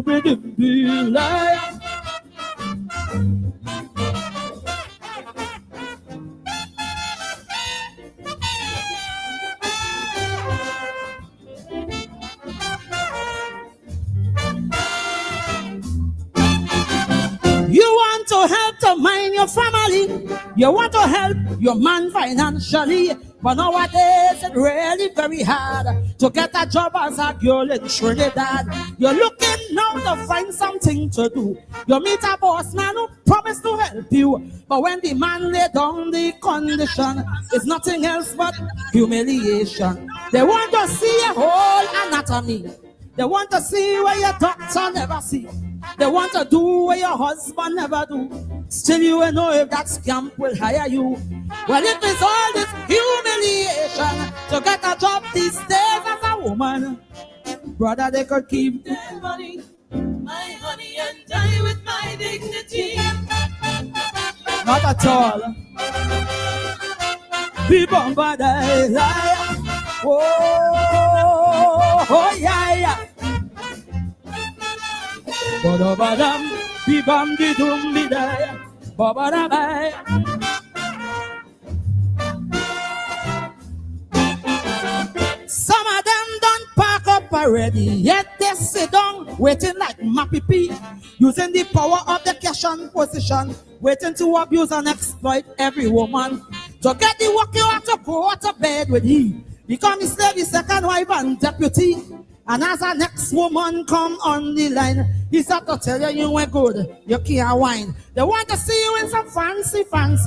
to be the liar. You want to help to mind your family. You want to help your man financially. But nowadays it's really very hard to get a job as a girl in Trinidad. You're looking now to find something to do. You meet a boss man who promised to help you. But when the man lay down the condition, it's nothing else but humiliation. They want to see your whole anatomy. They want to see where your doctor never see. They want to do what your husband never do. Still you will know if that scamp will hire you. Well, it is all this humiliation to get a job these days as a woman. Brother, they could keep their money, my honey, and die with my dignity. Not at all. Be bombarded. Oh, yeah, yeah. Ba-da-ba-dum, be-bum-de-dum-de-day, ba-ba-da-bye. Some of them done pack up already, yet they sit down, waiting like Mappy, using the power of the cash and position, waiting to abuse and exploit every woman. To get the work you have to go out of bed with he. Become his slave, his second wife and deputy. And as the next woman come on the line, he start to tell you you ain't good, you can't whine. They want to see you in some fancy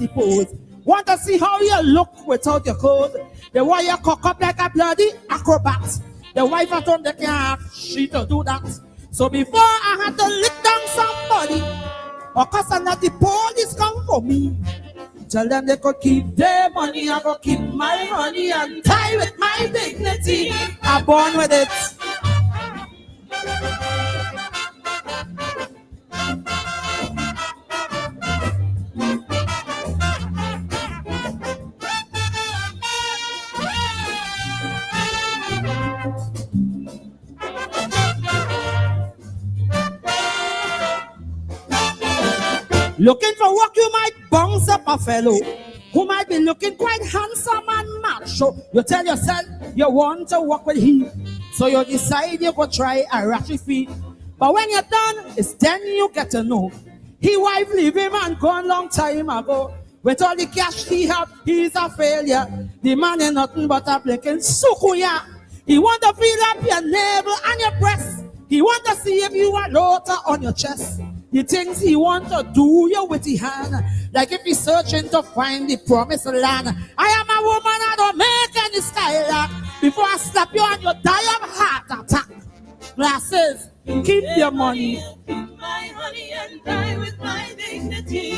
pose. Want to see how you look without your clothes. They want you cock up like a bloody acrobat. The wife at home, they can't have she to do that. So before I had to lick down somebody, or cause not the police come for me, tell them they could keep their money, I go keep my money and die with my dignity. I'm born with it. Looking for work, you might bounce up a fellow who might be looking quite handsome and macho. You tell yourself you want to work with him, so you decide you go try a ratchet fee. But when you're done, it's then you get to know he wife leave him and gone long time ago. With all the cash he have, he's a failure. The man ain't nothing but a blinking sukuya. He want to feel up your navel and your breast. He want to see if you are loader on your chest. The things he want to do you with his hand, like if he's searching to find the promised land. I am a woman, I don't make any style. Before I slap you and you die of heart attack. Glasses, keep your money. Keep my honey and die with my dignity.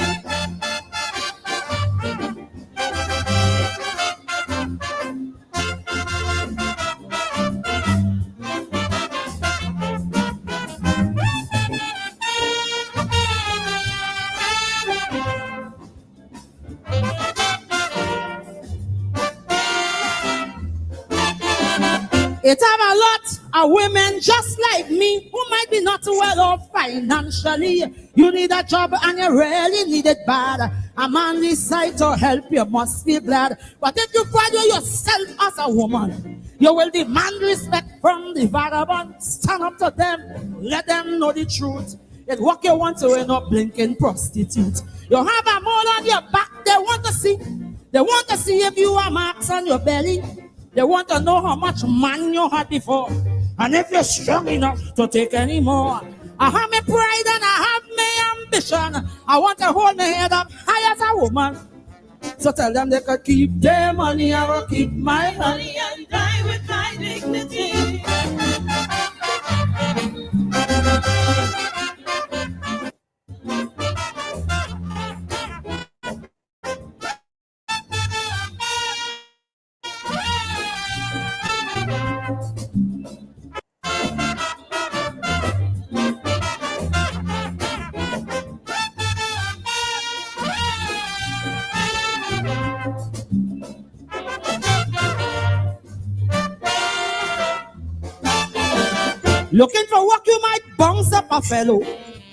It have a lot of women just like me who might be not well off financially. You need a job and you really need it bad. A man decide to help you must feel glad. But if you value yourself as a woman, you will demand respect from the vagabond. Stand up to them, let them know the truth. It's what you want to end up blinking prostitute. You have a mole on your back, they want to see. They want to see if you have marks on your belly. They want to know how much man you had before, and if you're strong enough to take any more. I have my pride and I have my ambition. I want to hold my head up high as a woman. So tell them they could keep their money, I will keep my money and die with my dignity. Looking for work, you might bounce up a fellow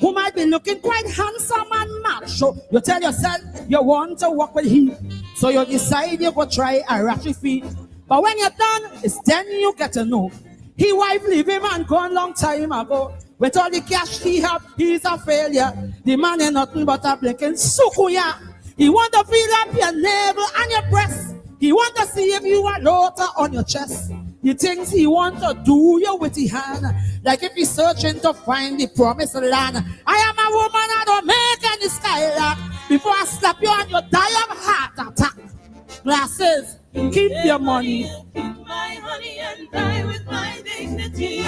who might be looking quite handsome and macho. You tell yourself you want to work with him, so you decide you go try a ratchet fee. But when you're done, it's then you get to know he wife leave him and gone long time ago. With all the cash he have, he's a failure. The man ain't nothing but a blinking sukuya. He want to feel up your navel and your breast. He want to see if you are loader on your chest. The things he want to do you with his hand. Like if he's searching to find the promised land. I am a woman, I don't make any skylark. Before I slap you and you die of heart attack. Glasses, keep your money. Keep my honey and die with my dignity.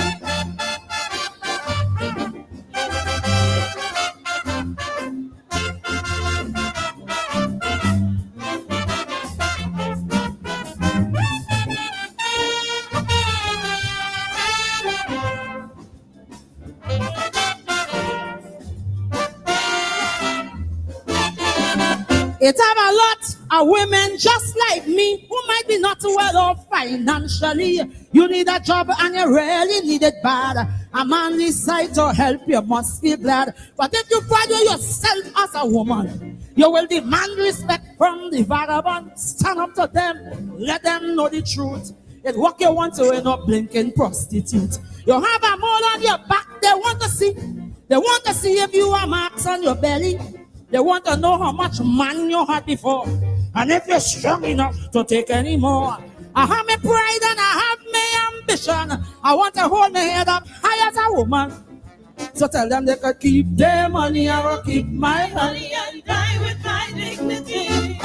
It have a lot of women just like me who might be not well off financially. You need a job and you really need it bad. A manly side to help you must feel glad. But if you value yourself as a woman, you will demand respect from the vagabond. Stand up to them, let them know the truth. It's what you want to end up blinking prostitute. You have a mole on your back, they want to see. They want to see if you have marks on your belly. They want to know how much man you had before. And if you're strong enough to take any more. I have my pride and I have my ambition. I want to hold my head up high as a woman. So tell them they could keep their money, I will keep my honey and die with my dignity.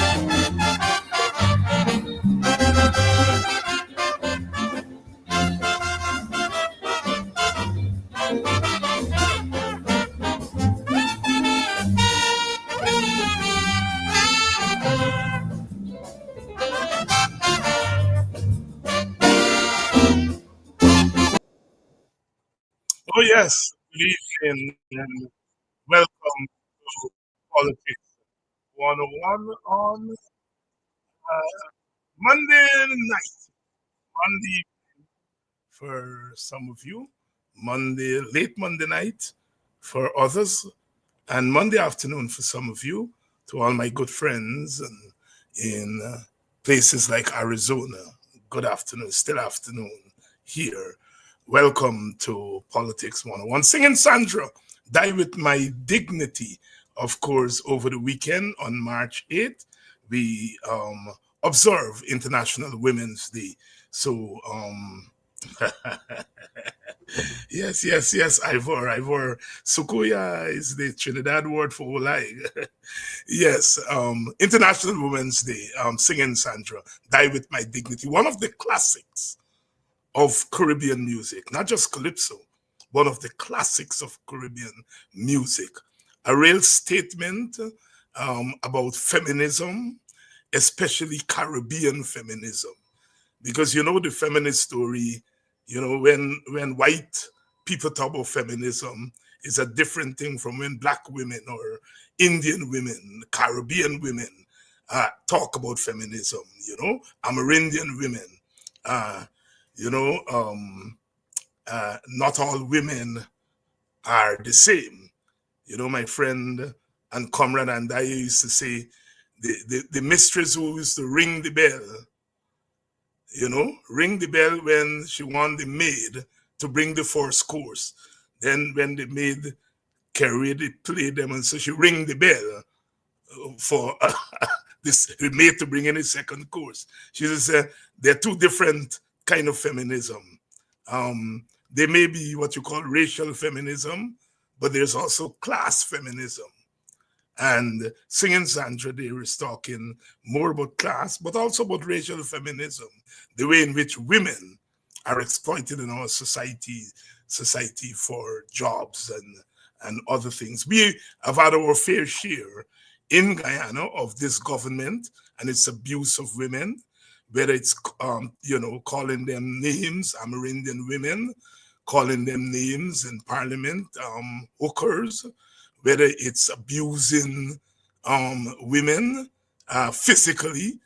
Oh, yes. Good evening and welcome to Politics 101 on Monday night. Monday for some of you, late Monday night for others, and Monday afternoon for some of you. To all my good friends in places like Arizona, good afternoon, still afternoon here. Welcome to Politics 101. Singing Sandra, Die With My Dignity. Of course, over the weekend on March 8th, we observe International Women's Day. So, yes, Ivor. Sukuya is the Trinidad word for Olai. Yes, International Women's Day, Singing Sandra, Die With My Dignity. One of the classics of Caribbean music, not just calypso, one of the classics of Caribbean music. A real statement about feminism, especially Caribbean feminism. Because you know the feminist story, you know, when white people talk about feminism, it's a different thing from when Black women or Indian women, Caribbean women talk about feminism, you know, Amerindian women. Not all women are the same. You know, my friend and comrade and I used to say, the mistress who used to ring the bell, you know, ring the bell when she want the maid to bring the first course. Then when the maid carried it, played them, and so she ring the bell for the maid to bring in the second course. She just said, there are two different kind of feminism. There may be what you call racial feminism, but there's also class feminism. And Singing Sandra, they were talking more about class, but also about racial feminism, the way in which women are exploited in our society for jobs and other things. We have had our fair share in Guyana of this government and its abuse of women, whether it's, calling them names, Amerindian women, calling them names in parliament, hookers, whether it's abusing women physically,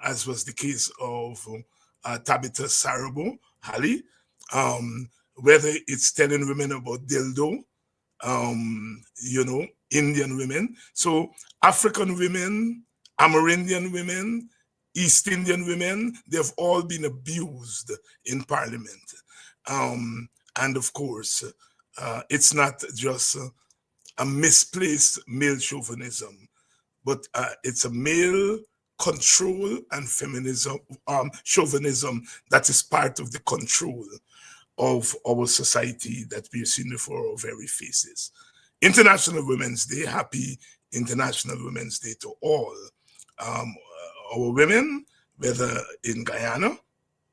as was the case of Tabitha Sarabo, Hali, whether it's telling women about dildo, Indian women. So African women, Amerindian women, East Indian women, they've all been abused in Parliament. And of course, it's not just a misplaced male chauvinism, but it's a male control and feminism, chauvinism that is part of the control of our society that we're seeing before our very faces. International Women's Day, happy International Women's Day to all our women, whether in Guyana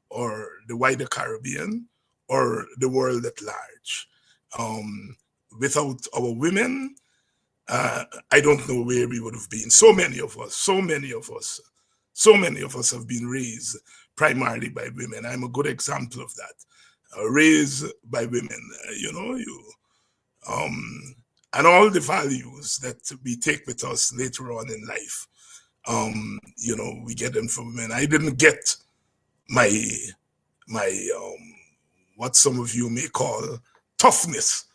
or the wider Caribbean or the world at large. Without our women, I don't know where we would have been. So many of us have been raised primarily by women. I'm a good example of that. Raised by women, and all the values that we take with us later on in life, we get them from women. I didn't get my what some of you may call toughness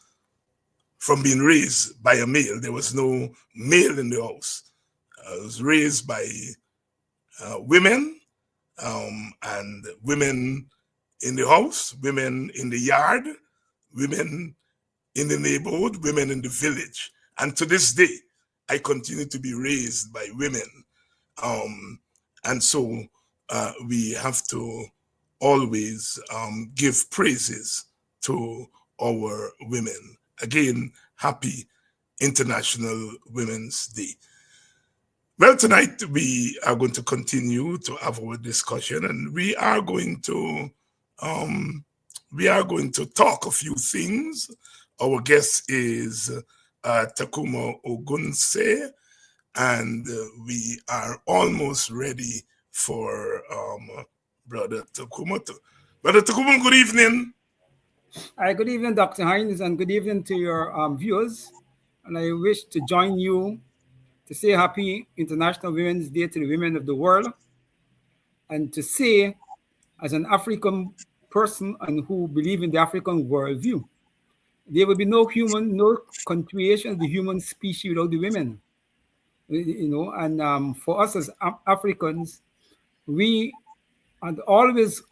from being raised by a male. There was no male in the house. I was raised by women, and women in the house, women in the yard, women in the neighborhood, women in the village. And to this day, I continue to be raised by women. And so we have to always give praises to our women. Again, happy International Women's Day. Well, tonight we are going to continue to have our discussion, and we are going to talk a few things. Our guest is Tacuma Ogunseye, and we are almost ready for Brother Tacuma. Brother Tacuma, good evening. Hi, good evening, Dr. Hines, and good evening to your viewers. And I wish to join you to say Happy International Women's Day to the women of the world, and to say, as an African person and who believe in the African worldview, there will be no continuation of the human species without the women. And for us as Africans, we had always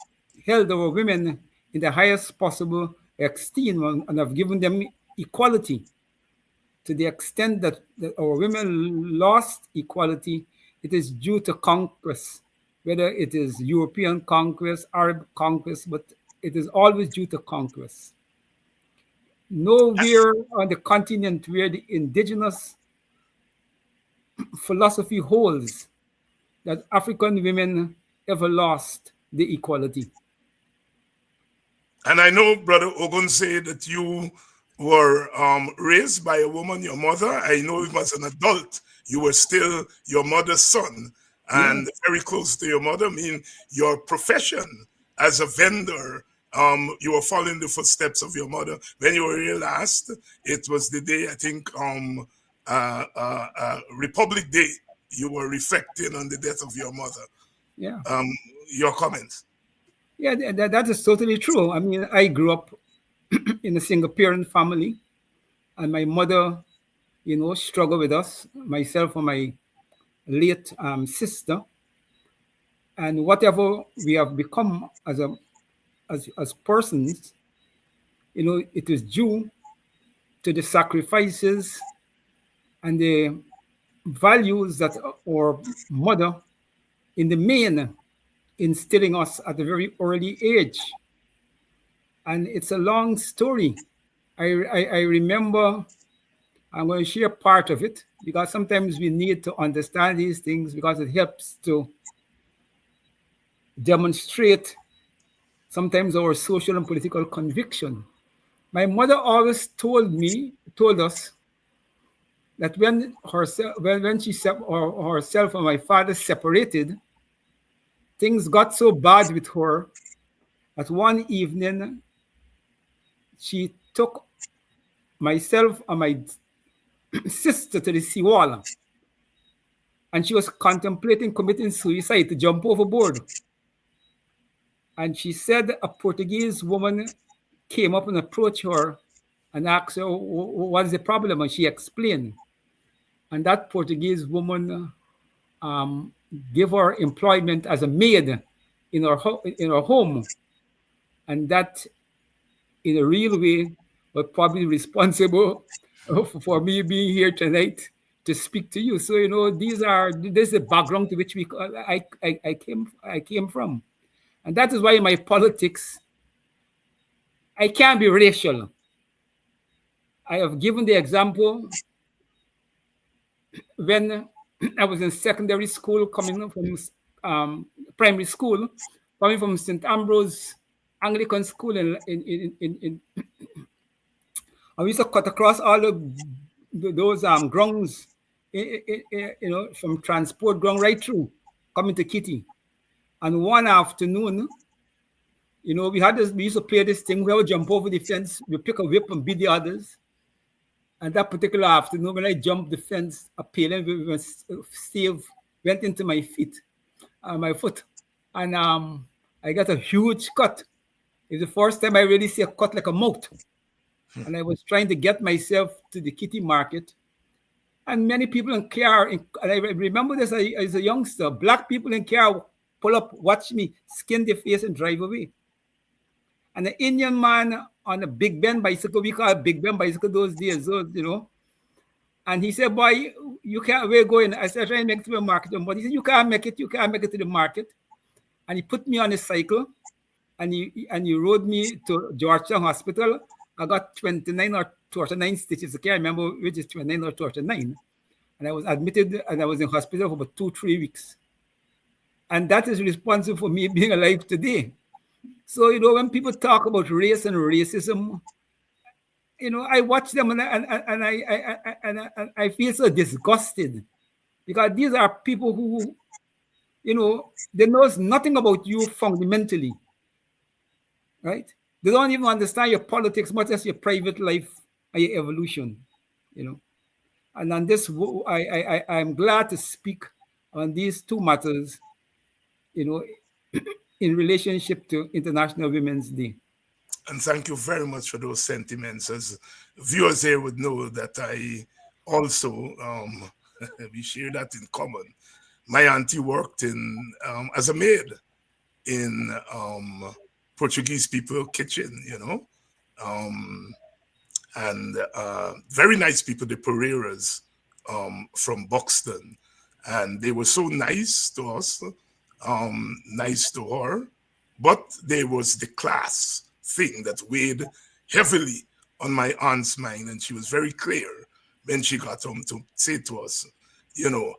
held our women in the highest possible esteem and have given them equality. To the extent that our women lost equality, it is due to conquest, whether it is European conquest, Arab conquest, but it is always due to conquest. Nowhere on the continent where the indigenous philosophy holds that African women ever lost the equality. And I know, Brother Ogunseye, that you were raised by a woman, your mother. I know even as an adult, you were still your mother's son and very close to your mother. I mean, your profession as a vendor, you were following the footsteps of your mother. When you were here last, it was the day, I think, Republic Day. You were reflecting on the death of your mother. Yeah. Your comments. Yeah, that is totally true. I mean, I grew up in a single parent family, and my mother, struggled with us, myself and my late sister. And whatever we have become as persons, it is due to the sacrifices and the values that our mother, in the main, instilling us at a very early age. And it's a long story. I remember, I'm going to share part of it, because sometimes we need to understand these things, because it helps to demonstrate sometimes our social and political conviction. My mother always told us that when herself and my father separated, things got so bad with her that one evening she took myself and my sister to the seawall, and she was contemplating committing suicide to jump overboard. And she said a Portuguese woman came up and approached her and asked her, what's the problem? And she explained. And that Portuguese woman gave her employment as a maid in her home. And that, in a real way, was probably responsible for me being here tonight to speak to you. So, this is the background to which I came from. And that is why in my politics, I can't be racial. I have given the example when I was in secondary school, coming from primary school, coming from St. Ambrose Anglican School in I used to cut across all those grounds, from transport ground right through, coming to Kitty. And one afternoon, we used to play this thing. We would jump over the fence, we pick a whip and beat the others. And that particular afternoon, when I jumped the fence, a paling stave went into my foot. And I got a huge cut. It's the first time I really see a cut like a mouth. And I was trying to get myself to the Kitty market. And many people in car, and I remember this as a youngster, black people in car pull up, watch me, skin their face and drive away. And the Indian man on a Big Ben bicycle, we call it Big Ben bicycle those days, and he said, boy, you can't, we're going. I said, try and make it to the market. But he said, you can't make it to the market. And he put me on a cycle and he rode me to Georgetown Hospital. I got 29 or 39 stitches. I can't remember which is 29 or 39. And I was admitted and I was in hospital for about 2-3 weeks. And that is responsible for me being alive today. So, when people talk about race and racism, I watch them and I feel so disgusted, because these are people who, they know nothing about you fundamentally, right? They don't even understand your politics, much as your private life and your evolution, And on this, I'm glad to speak on these two matters, in relationship to International Women's Day. And thank you very much for those sentiments. As viewers here would know that I also, we share that in common. My auntie worked as a maid in Portuguese people kitchen, and very nice people, the Pereiras from Buxton. And they were so nice to us, nice to her, but there was the class thing that weighed heavily on my aunt's mind, and she was very clear when she got home to say to us,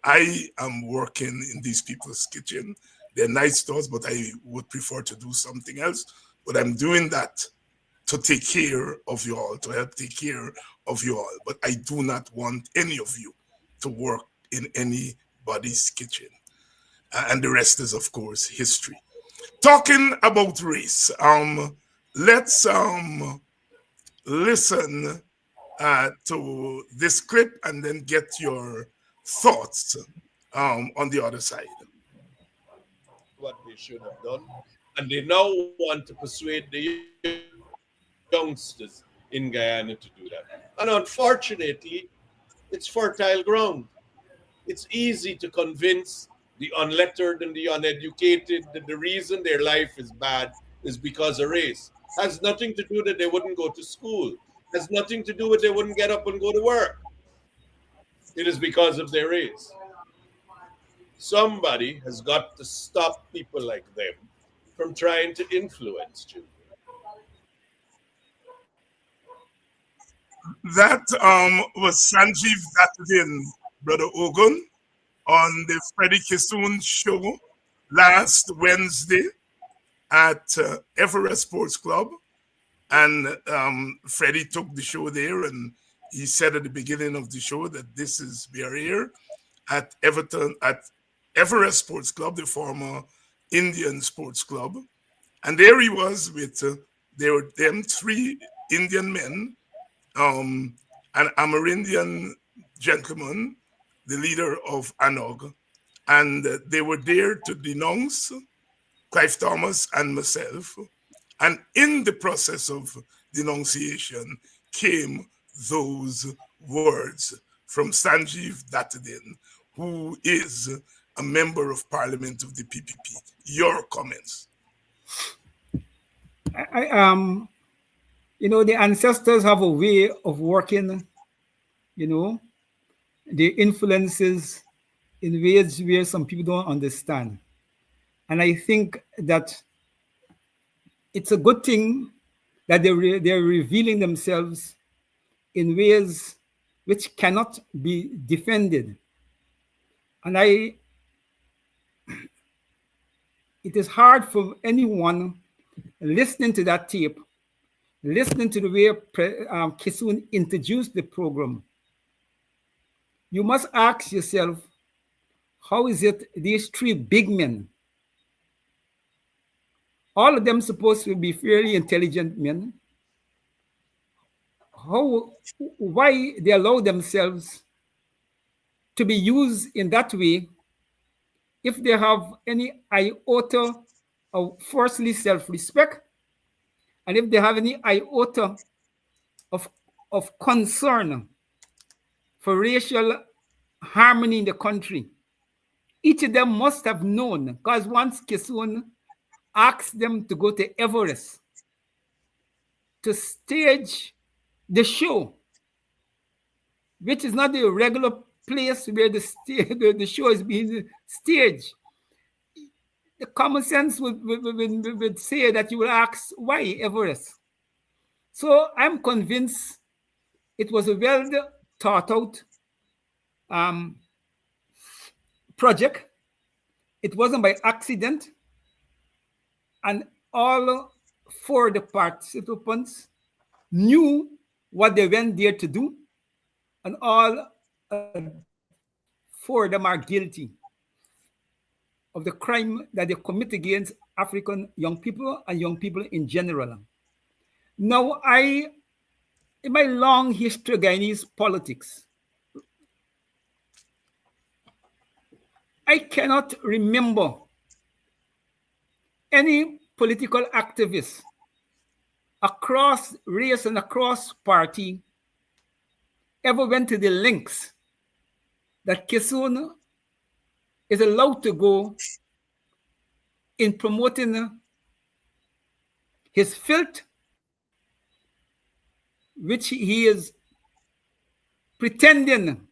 I am working in these people's kitchen. They're nice to us, but I would prefer to do something else. But I'm doing that to take care of you all, to help take care of you all. But I do not want any of you to work in anybody's kitchen. And the rest is, of course, history. Talking about race, let's listen to this clip and then get your thoughts on the other side. What they should have done, and they now want to persuade the youngsters in Guyana to do that. And unfortunately, it's fertile ground. It's easy to convince the unlettered and the uneducated that the reason their life is bad is because of race. Has nothing to do that they wouldn't go to school. Has nothing to do with they wouldn't get up and go to work. It is because of their race. Somebody has got to stop people like them from trying to influence children. That was Sanjeev Dattadin, Brother Ogun, on the Freddie Kissoon show last Wednesday at Everest Sports Club. And Freddie took the show there, and he said at the beginning of the show that we are here at Everest Sports Club, the former Indian Sports Club. And there he was with them three Indian men, an Amerindian gentleman, the leader of Anog, and they were there to denounce Clive Thomas and myself. And in the process of denunciation came those words from Sanjeev Dattadin, who is a member of parliament of the PPP. Your comments. The ancestors have a way of working, the influences in ways where some people don't understand. And I think that it's a good thing that they're revealing themselves in ways which cannot be defended. And it is hard for anyone listening to that tape, listening to the way Kisun introduced the program. You must ask yourself, how is it these three big men, all of them supposed to be fairly intelligent men, why they allow themselves to be used in that way if they have any iota of firstly self-respect, and if they have any iota of concern for racial harmony in the country. Each of them must have known, because once Kisun asked them to go to Everest to stage the show, which is not the regular place where the show is being staged. The common sense would say that you will ask, why Everest? So I'm convinced it was a well thought out project. It wasn't by accident. And all four of the participants knew what they went there to do. And all four of them are guilty of the crime that they commit against African young people and young people in general. Now, in my long history of Guyanese politics, I cannot remember any political activist across race and across party ever went to the lengths that Kisun is allowed to go in promoting his filth, which he is pretending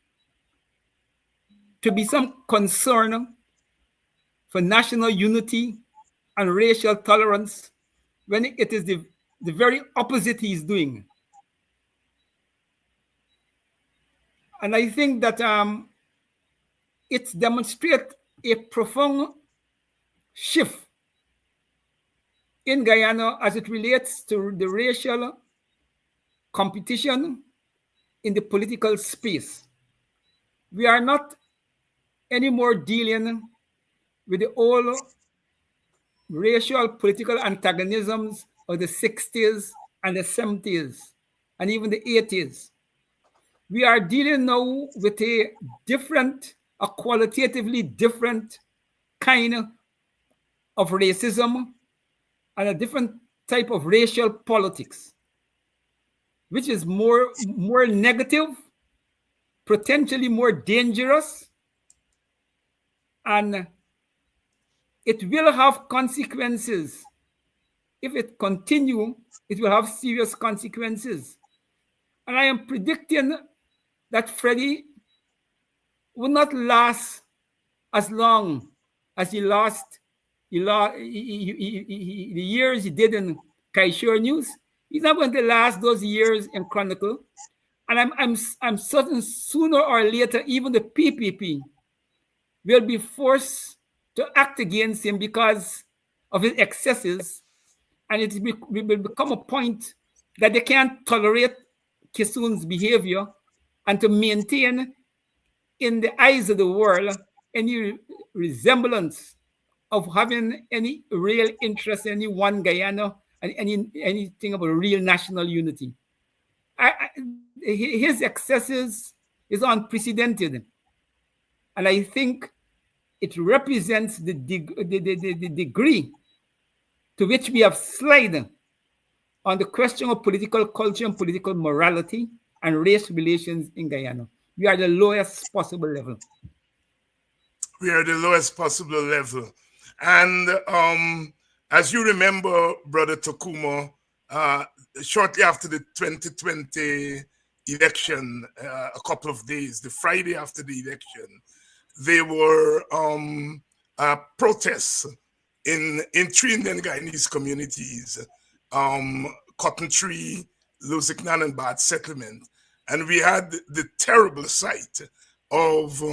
to be some concern for national unity and racial tolerance, when it is the very opposite he is doing. And I think that it demonstrates a profound shift in Guyana as it relates to the racial competition in the political space. We are not anymore dealing with the old racial political antagonisms of the 60s and the 70s and even the 80s. We are dealing now with a qualitatively different kind of racism and a different type of racial politics, which is more negative, potentially more dangerous, and it will have consequences. If it continues, it will have serious consequences. And I am predicting that Freddie will not last as long as the years he did in Kaishore News. He's not going to last those years in Chronicle. And I'm certain sooner or later, even the PPP will be forced to act against him because of his excesses. And it will become a point that they can't tolerate Kisun's behavior and to maintain in the eyes of the world any resemblance of having any real interest in any one Guyana and anything about real national unity. His excesses is unprecedented. And I think it represents the degree to which we have slid on the question of political culture and political morality and race relations in Guyana. We are the lowest possible level. We are the lowest possible level. And as you remember, Brother Tacuma, shortly after the 2020 election, a couple of days, the Friday after the election, there were protests in Trinidad and Guyanese communities, Cotton Tree, Lusignan and Bad Settlement. And we had the terrible sight of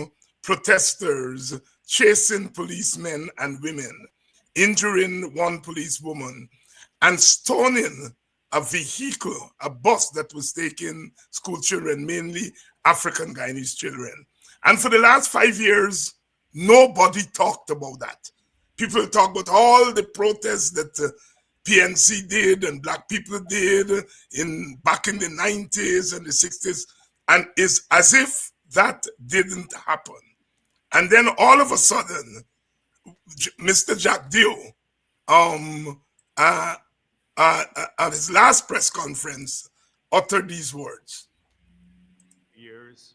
protesters chasing policemen and women, injuring one policewoman, and stoning a vehicle, a bus that was taking school children, mainly African Guyanese children. And for the last 5 years, nobody talked about that. People talk about all the protests that PNC did and Black people did back in the 90s and the 60s, and it's as if that didn't happen. And then all of a sudden, Mr. Jack Dio, at his last press conference, uttered these words. Years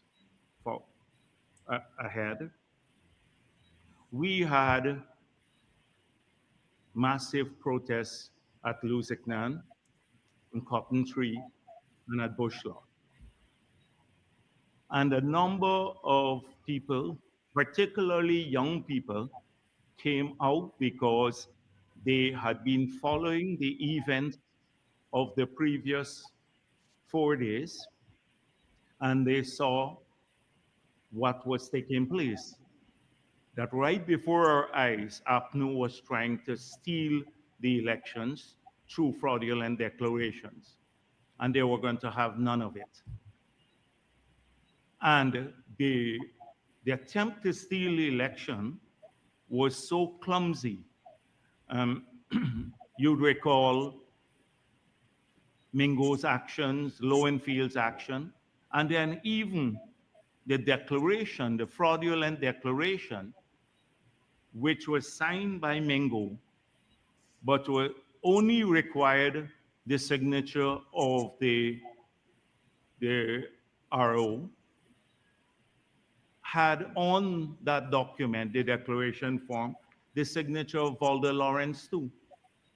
ahead, we had massive protests at Lusignan, in Cotton Tree, and at Bushlaw. And a number of people, particularly young people, came out because they had been following the events of the previous 4 days, and they saw what was taking place. That right before our eyes, APNU was trying to steal the elections through fraudulent declarations, and they were going to have none of it. And the attempt to steal the election was so clumsy. You'd recall Mingo's actions, Lowenfield's action, and then even the declaration, the fraudulent declaration, which was signed by Mingo, but only required the signature of the RO, had on that document, the declaration form, the signature of Valder Lawrence too.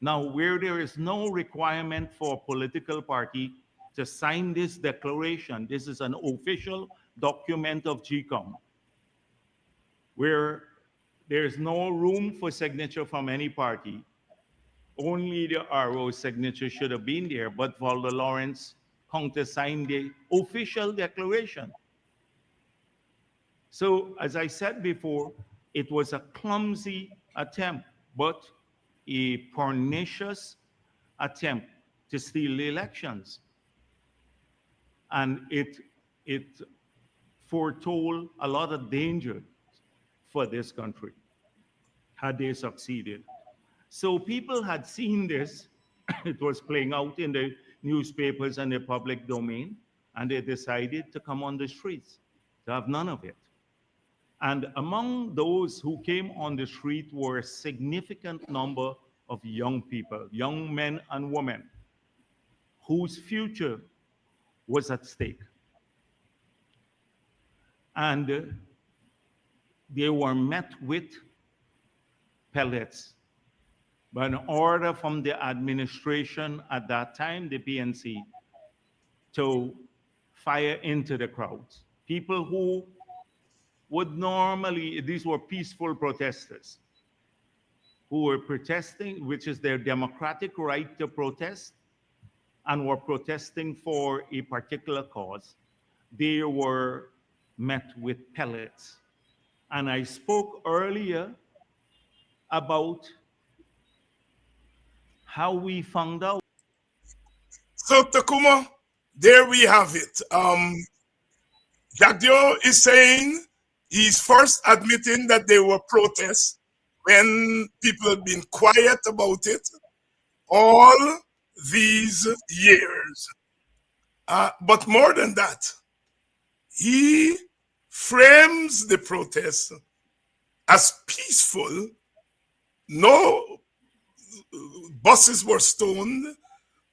Now, where there is no requirement for a political party to sign this declaration, this is an official document of GCOM, where there is no room for signature from any party. Only the RO signature should have been there, but Valder Lawrence countersigned the official declaration. So, as I said before, it was a clumsy attempt, but a pernicious attempt to steal the elections. And it foretold a lot of danger for this country had they succeeded. So people had seen this. It was playing out in the newspapers and the public domain, and they decided to come on the streets to have none of it. And among those who came on the street were a significant number of young people, young men and women, whose future was at stake. And they were met with pellets by an order from the administration at that time, the PNC, to fire into the crowds. People who would normally, these were peaceful protesters who were protesting, which is their democratic right to protest, and were protesting for a particular cause. They were met with pellets. And I spoke earlier about how we found out. So, Tacuma, there we have it. Jagdio is saying he's first admitting that there were protests when people had been quiet about it all these years. But more than that, he frames the protests as peaceful. No buses were stoned,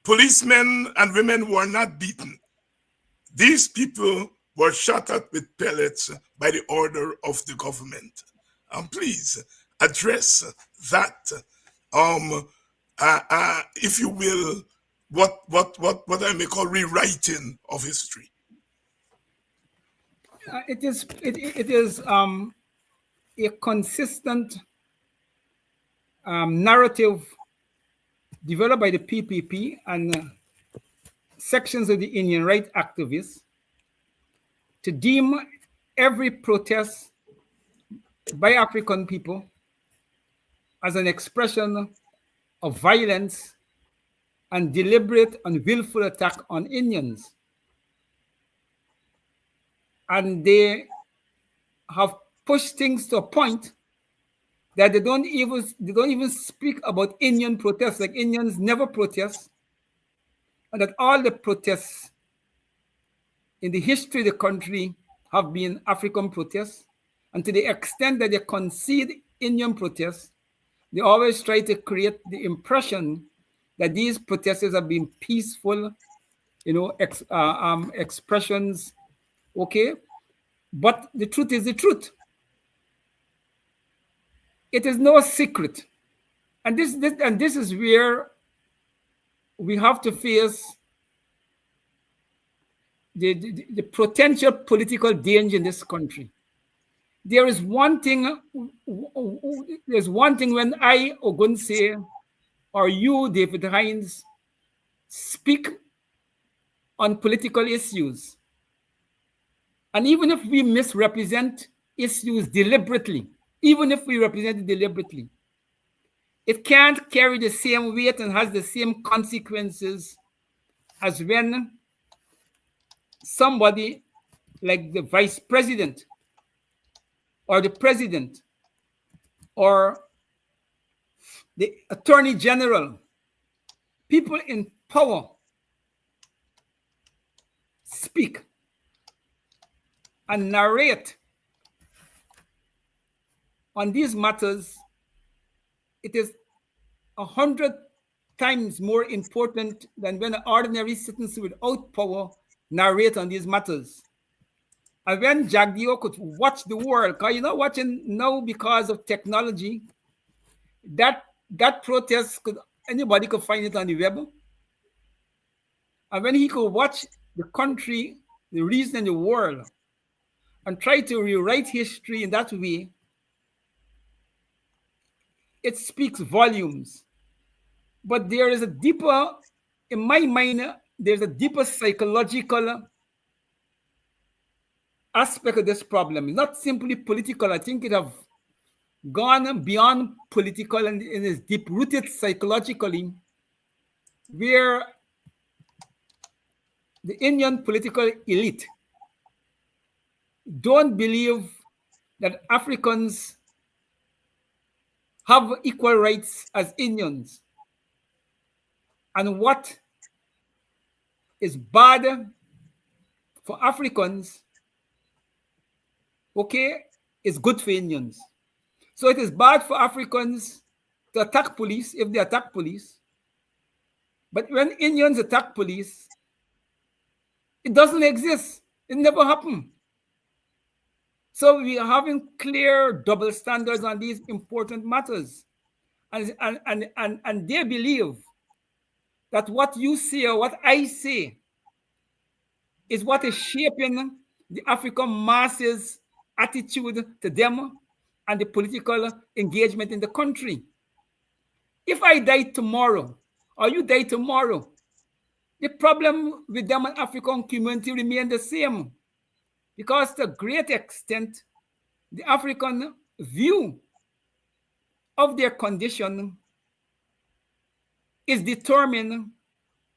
Policemen and women were not beaten. These people were shot at with pellets by the order of the government. Please address that, if you will, what I may call rewriting of history. It is a consistent narrative developed by the PPP and sections of the Indian rights activists to deem every protest by African people as an expression of violence and deliberate and willful attack on Indians. And they have pushed things to a point that they don't even speak about Indian protests, like Indians never protest, and that all the protests in the history of the country have been African protests. And to the extent that they concede Indian protests, they always try to create the impression that these protesters have been peaceful, expressions, okay? But the truth is the truth. It is no secret. And this is where we have to face the potential political danger in this country. There's one thing when I, Ogunseye, or you, David Hinds, speak on political issues. And even if we misrepresent issues deliberately, it can't carry the same weight and has the same consequences as when somebody like the vice president or the president or the attorney general, people in power, speak and narrate on these matters. It is 100 times more important than when an ordinary citizen without power narrate on these matters. And when Jagdio could watch the world, because you're not watching now because of technology, that protest anybody could find it on the web. And when he could watch the country, the reason in the world, and try to rewrite history in that way, it speaks volumes. But there is a deeper, in my mind, there's a deeper psychological aspect of this problem. It's not simply political. I think it have gone beyond political and it is deep-rooted psychologically, where the Indian political elite don't believe that Africans have equal rights as Indians. And what is bad for Africans, okay, is good for Indians. So it is bad for Africans to attack police if they attack police. But when Indians attack police, it doesn't exist. It never happened. So we are having clear double standards on these important matters. And they believe that what you say or what I say is what is shaping the African masses' attitude to them and the political engagement in the country. If I die tomorrow, or you die tomorrow, the problem with them and African community remain the same. Because to a great extent, the African view of their condition is determined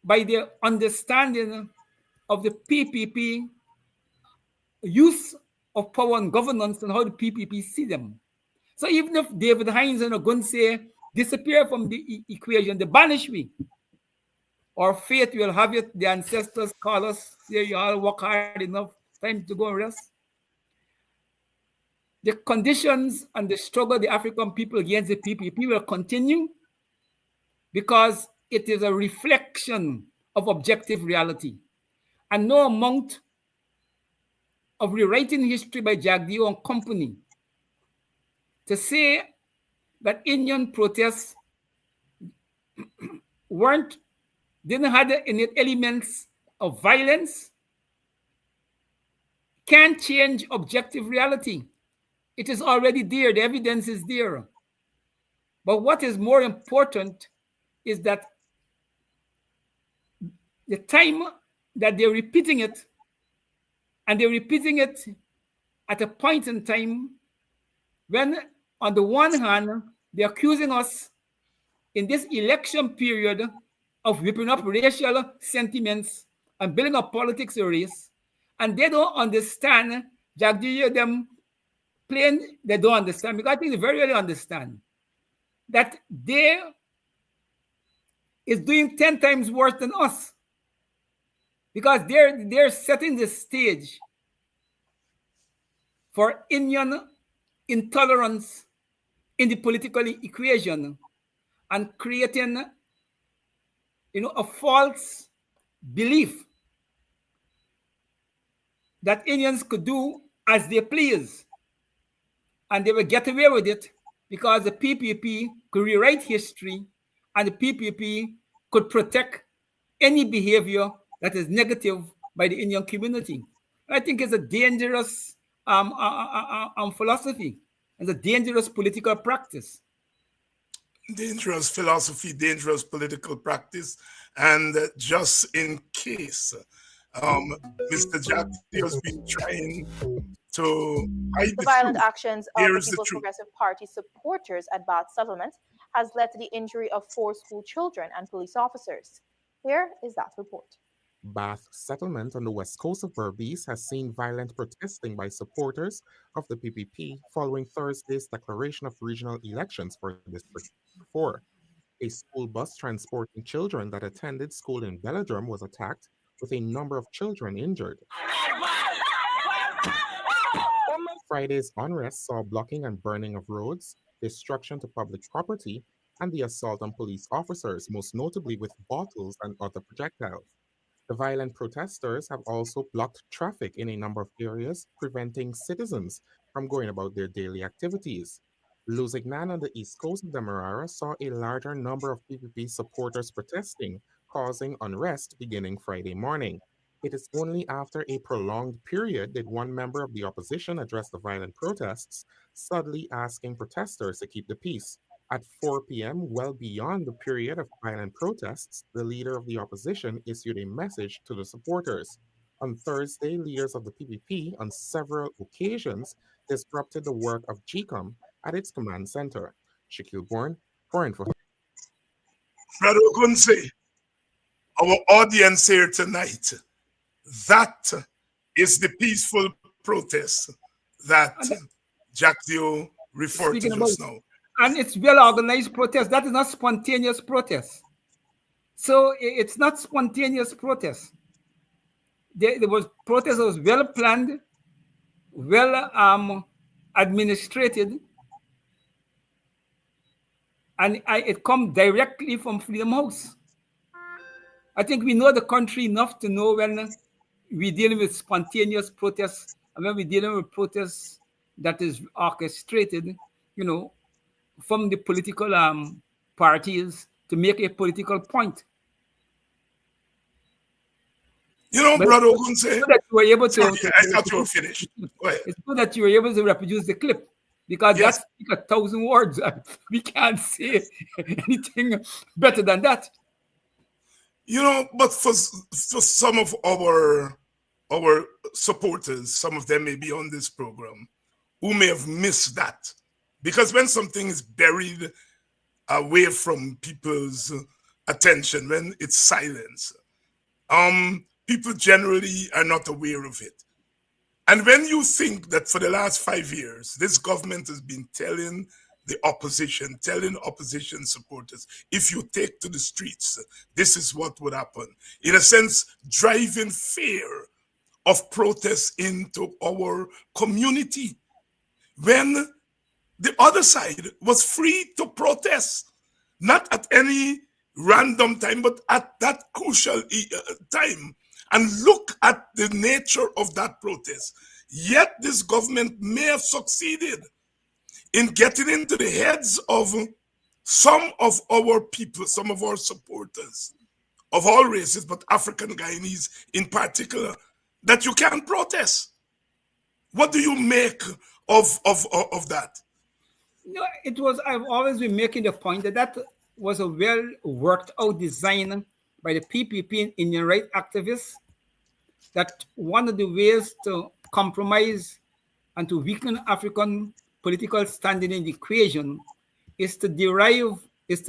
by their understanding of the PPP use of power and governance and how the PPP see them. So even if David Hinds and Ogunseye disappear from the equation, they banish me, or fate will have it, the ancestors call us, say you all work hard enough, time to go and rest. The conditions and the struggle of the African people against the PPP will continue because it is a reflection of objective reality. And no amount of rewriting history by Jagdeo and company to say that Indian protests didn't have any elements of violence can't change objective reality. It is already there. The evidence is there. But what is more important is that the time that they're repeating it, and they're repeating it at a point in time when, on the one hand, they're accusing us in this election period of whipping up racial sentiments and building up politics of race, and they don't understand. Jagdeo them plain, they don't understand, because I think they very really understand that they is doing 10 times worse than us, because they're setting the stage for Indian intolerance in the political equation and creating, a false belief that Indians could do as they please, and they will get away with it because the PPP could rewrite history, and the PPP could protect any behavior that is negative by the Indian community. I think it's a dangerous philosophy. It's a dangerous political practice. Dangerous philosophy, dangerous political practice. And just in case Mr. Jagdeo has been trying to hide the violent truth, actions of the People's Progressive Party supporters at Bath Settlement has led to the injury of 4 school children and police officers. Here is that report. Bath Settlement on the west coast of Berbice has seen violent protesting by supporters of the PPP following Thursday's declaration of regional elections for District 4. A school bus transporting children that attended school in Belladrum was attacked, with a number of children injured. Friday's unrest saw blocking and burning of roads, destruction to public property, and the assault on police officers, most notably with bottles and other projectiles. The violent protesters have also blocked traffic in a number of areas, preventing citizens from going about their daily activities. Luzignan on the east coast of Demerara saw a larger number of PPP supporters protesting, causing unrest beginning Friday morning. It is only after a prolonged period did one member of the opposition address the violent protests, subtly asking protesters to keep the peace. At 4 p.m., well beyond the period of violent protests, the leader of the opposition issued a message to the supporters. On Thursday, leaders of the PPP on several occasions disrupted the work of GCOM at its command center. Shaquille Bourne, for Info. Brother Ogunseye, our audience here tonight, that is the peaceful protest that Jagdeo referred to just now. And it's well-organized protest. That is not spontaneous protest. So it's not spontaneous protest. There was protest that was well-planned, well-administrated, and it comes directly from Freedom House. I think we know the country enough to know when we're dealing with spontaneous protests and when we're dealing with protests that is orchestrated, from the political parties to make a political point. Brother Ogunseye, that you were able to. I thought you were finished. It's good that you were able to reproduce the clip, because that's 1,000 words. We can't say anything better than that. But for some of our supporters, some of them may be on this program, who may have missed that. Because when something is buried away from people's attention, when it's silence, people generally are not aware of it. And when you think that for the last 5 years, this government has been telling the opposition, telling opposition supporters, if you take to the streets, this is what would happen. In a sense, driving fear of protests into our community. When the other side was free to protest, not at any random time, but at that crucial time, and look at the nature of that protest. Yet this government may have succeeded in getting into the heads of some of our people, some of our supporters of all races, but African Guyanese in particular, that you can protest. What do you make of that? No, it was. I've always been making the point that that was a well worked out design by the PPP and Indian rights activists. That one of the ways to compromise and to weaken African political standing in the equation is to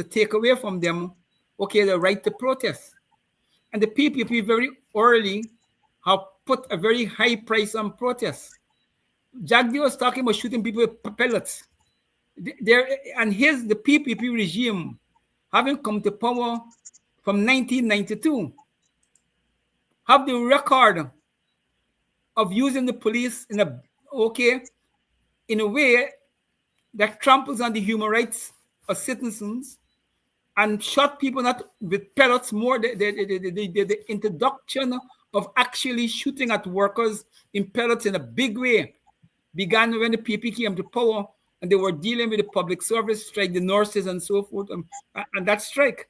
take away from them, okay, the right to protest. And the PPP very early have put a very high price on protest. Jagdi was talking about shooting people with pellets. The PPP regime, having come to power from 1992, have the record of using the police in a way that tramples on the human rights of citizens and shot people not with pellets, more the introduction of actually shooting at workers in pellets in a big way began when the PP came to power and they were dealing with the public service strike, the nurses and so forth, and that strike.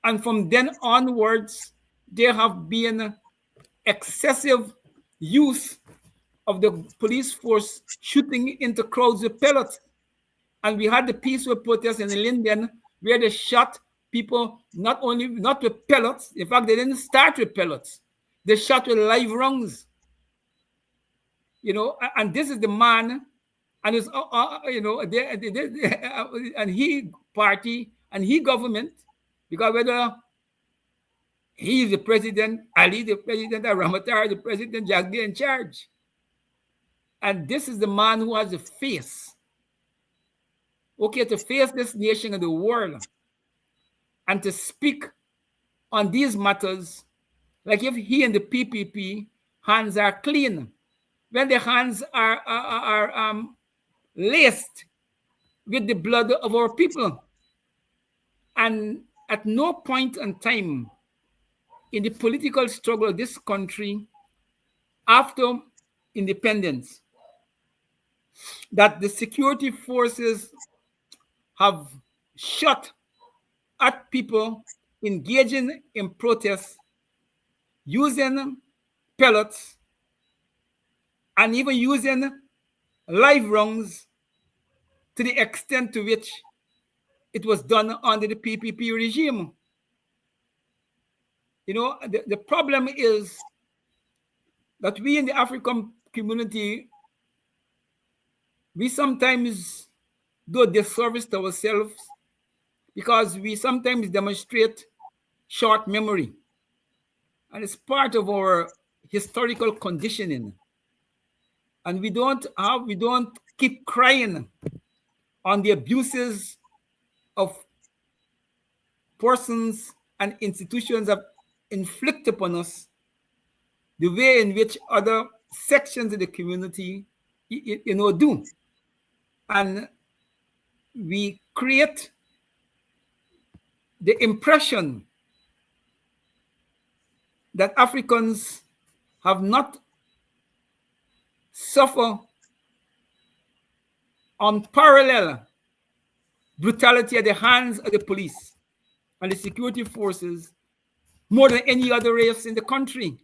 And from then onwards, there have been excessive use of the police force shooting into crowds with pellets. And we had the peaceful protests in Linden where they shot people not with pellets. In fact, they didn't start with pellets. They shot with live rounds. And this is the man, and his, and he party and he government, because whether he is the president, Ali the president, or Ramatar the president, Jagdi in charge. And this is the man who has the face, to face this nation and the world, and to speak on these matters, like if he and the PPP hands are clean, when the hands are laced with the blood of our people. And at no point in time in the political struggle of this country after independence that the security forces have shot at people engaging in protests using pellets and even using live rounds to the extent to which it was done under the PPP regime. The problem is that we in the African community, we sometimes do a disservice to ourselves because we sometimes demonstrate short memory. And it's part of our historical conditioning. And we don't keep crying on the abuses of persons and institutions have inflicted upon us the way in which other sections of the community do. And we create the impression that Africans have not suffered unparalleled brutality at the hands of the police and the security forces more than any other race in the country.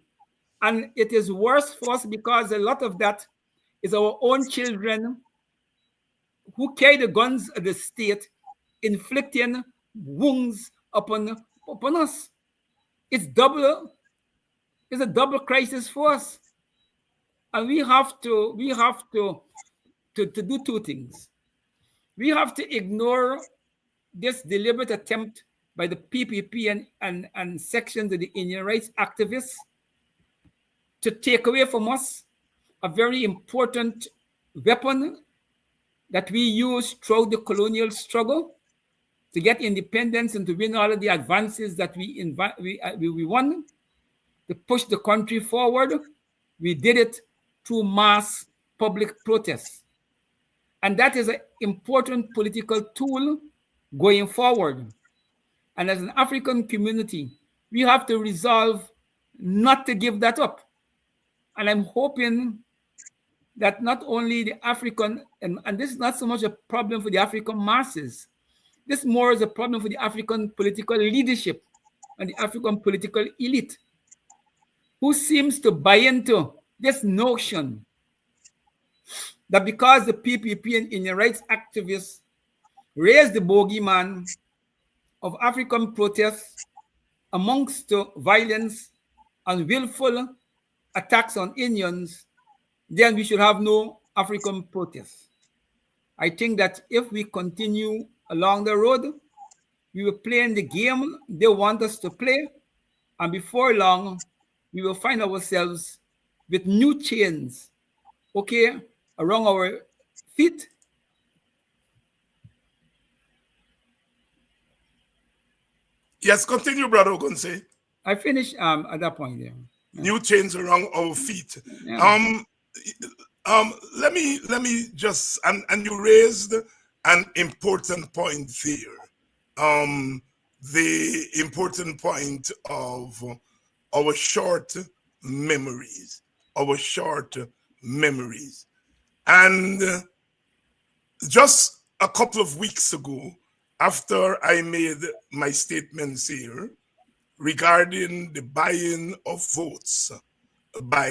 And it is worse for us because a lot of that is our own children who carry the guns of the state inflicting wounds upon us. It's a double crisis for us. And we have to do two things. We have to ignore this deliberate attempt by the PPP and sections of the Indian rights activists to take away from us a very important weapon that we used throughout the colonial struggle to get independence and to win all of the advances that we won, to push the country forward. We did it through mass public protests. And that is an important political tool going forward. And as an African community, we have to resolve not to give that up. And I'm hoping that not only the African, and this is not so much a problem for the African masses, this more is a problem for the African political leadership and the African political elite, who seems to buy into this notion that because the PPP and Indian rights activists raised the bogeyman of African protests amongst the violence and willful attacks on Indians, then we should have no African protests. I think that if we continue along the road, we will play in the game they want us to play, and before long, we will find ourselves with new chains, okay, around our feet. Yes, continue, Brother Ogunseye. I finished at that point there. New chains around our feet. Yeah. Let me just, and you raised an important point there. The important point of our short memories, And just a couple of weeks ago, after I made my statements here regarding the buying of votes by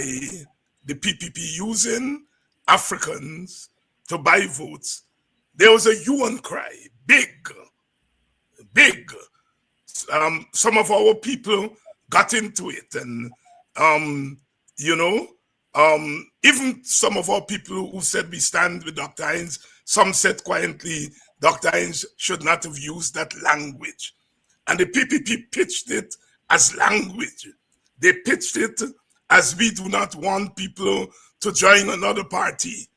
the PPP using Africans to buy votes, there was a hue and cry, big. Some of our people got into it, and even some of our people who said we stand with Dr. Hinds, some said quietly Dr. Hinds should not have used that language. And the PPP pitched it as language. They pitched it as we do not want people to join another party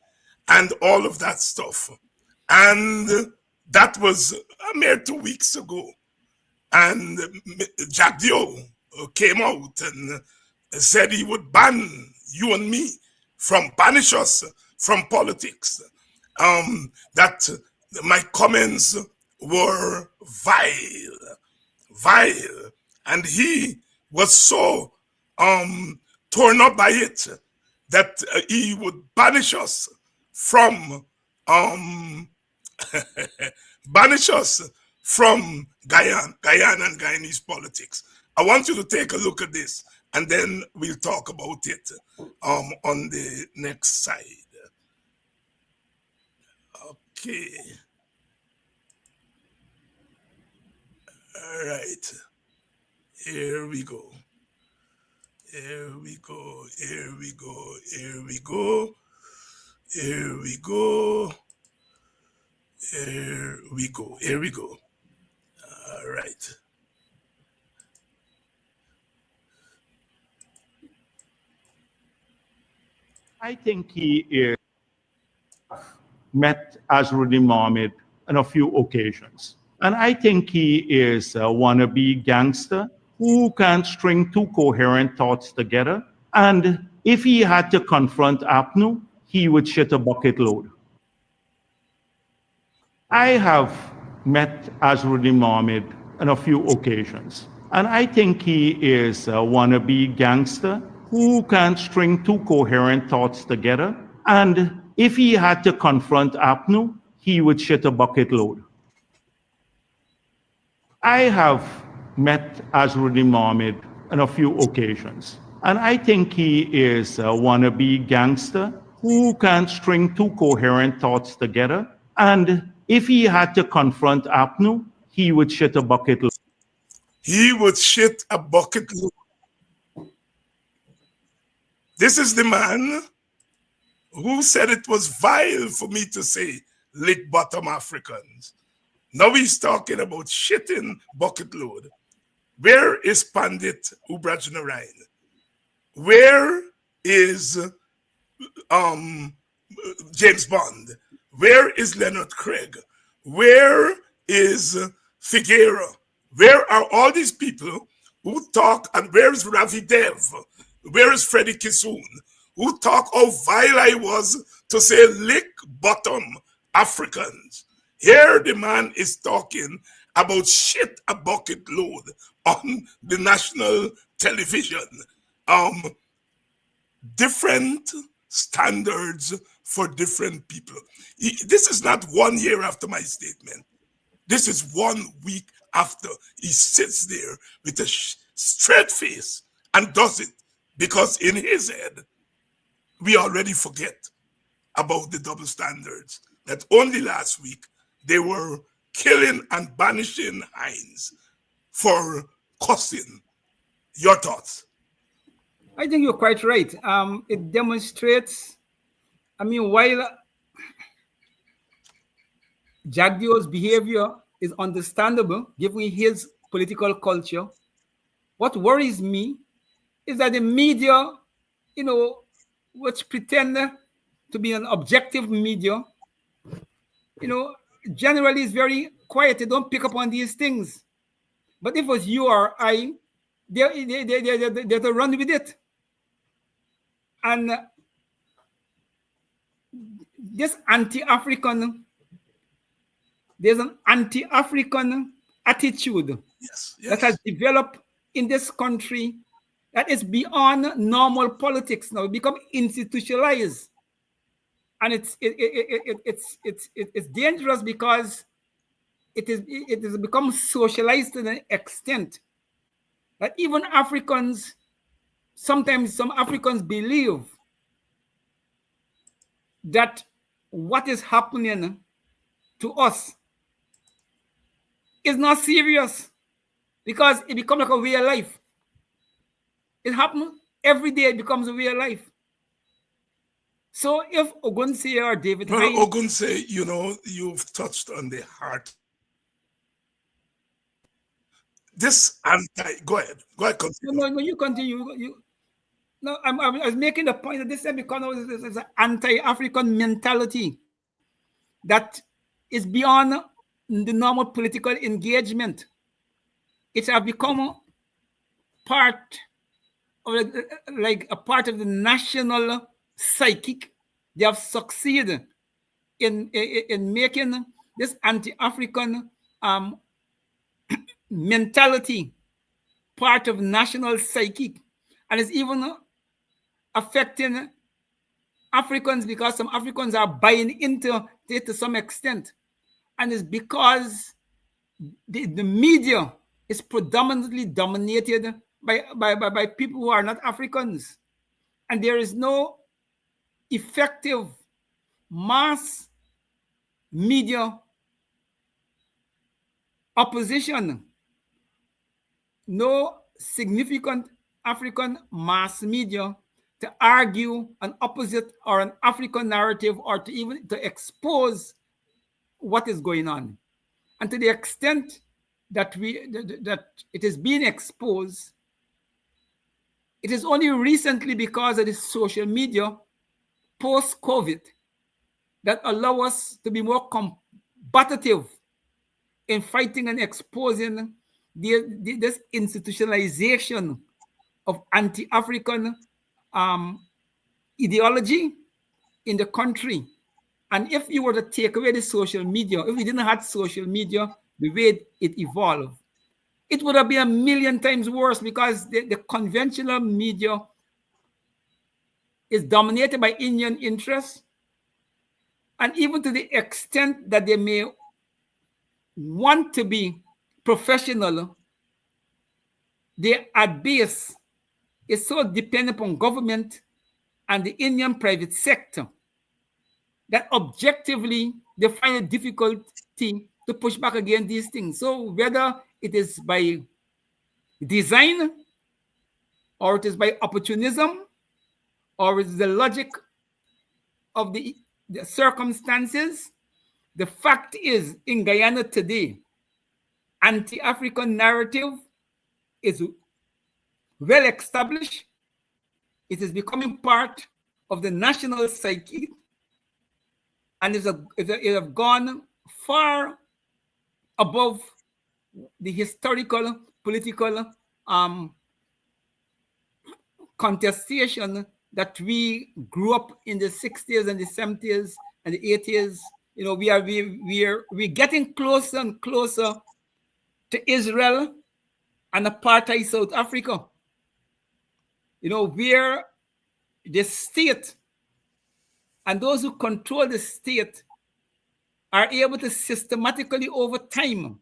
and all of that stuff. And that was a mere 2 weeks ago. And Jack Dio came out and said he would ban you and me, banish us from politics. That my comments were vile. And he was so torn up by it that he would banish us from Guyana and Guyanese politics. I want you to take a look at this, and then we'll talk about it on the next side. Okay. All right. Here we go. All right. I think he is met Azruddin Mohammed on a few occasions. And I think he is a wannabe gangster who can string two coherent thoughts together. And if he had to confront APNU, he would shit a bucket load. I have met Azruddin Mohammed on a few occasions. And I think he is a wannabe gangster who can string two coherent thoughts together. And if he had to confront APNU, he would shit a bucket load. I have met Azruddin Mohammed on a few occasions. And I think he is a wannabe gangster who can string two coherent thoughts together. And if he had to confront APNU, he would shit a bucket load. He would shit a bucket load. This is the man who said it was vile for me to say lick bottom Africans. Now he's talking about shitting bucket load. Where is Pandit Ubraj Narain? Where is James Bond? Where is Leonard Craig? Where is Figueroa? Where are all these people who talk? And where is Ravi Dev? Where is Freddie Kissoon? Who talk how vile I was to say lick bottom Africans? Here the man is talking about shit a bucket load on the national television. Different standards for different people. This is not 1 year after my statement. This is 1 week after. He sits there with a straight face and does it because in his head, we already forget about the double standards that only last week they were killing and banishing Hinds for cussing. Your thoughts? I think you're quite right. It demonstrates, while Jagdio's behavior is understandable given his political culture, what worries me is that the media, which pretend to be an objective media, generally is very quiet. They don't pick up on these things. But if it was you or I, they're to run with it. And this there's an anti-African attitude that has developed in this country that is beyond normal politics now. It become institutionalized. And it's dangerous because it has become socialized to an extent that even Africans, sometimes some Africans believe that what is happening to us is not serious because it becomes like a way of life. It happens every day, it becomes a way of life. So if Ogunseye or David Hinds... Ogunseye, you've touched on the heart. This go ahead, continue. No, you continue. No, I was making the point that this has become an anti-African mentality that is beyond the normal political engagement. It has become part of a part of the national psychic. They have succeeded in making this anti-African mentality part of national psychic, and it's even affecting Africans because some Africans are buying into it to some extent, and it's because the media is predominantly dominated by people who are not Africans, and there is no effective mass media opposition, no significant African mass media to argue an opposite or an African narrative or to even to expose what is going on. And to the extent that it is being exposed, it is only recently because of the social media post-COVID that allow us to be more combative in fighting and exposing this institutionalization of anti-African ideology in the country. And if you were to take away the social media, if we didn't have social media the way it evolved, it would have been a million times worse because the conventional media is dominated by Indian interests. And even to the extent that they may want to be professional, their at base is so dependent upon government and the Indian private sector that objectively they find it difficulty to push back against these things. So whether it is by design or it is by opportunism or it is the logic of the circumstances, the fact is in Guyana today, anti-African narrative is well established. It is becoming part of the national psyche, and it has gone far above the historical political contestation that we grew up in the 60s and the 70s and the 80s. We're getting closer and closer to Israel and apartheid South Africa. Where the state and those who control the state are able to systematically over time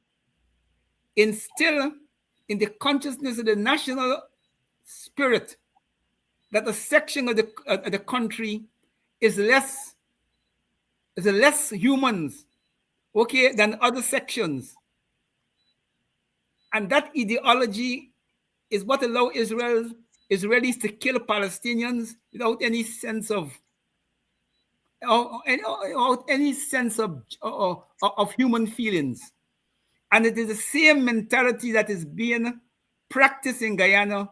instill in the consciousness of the national spirit that a section of the country is less humans, than other sections. And that ideology is what allowed Israelis to kill Palestinians without any sense of human feelings. And it is the same mentality that is being practiced in Guyana,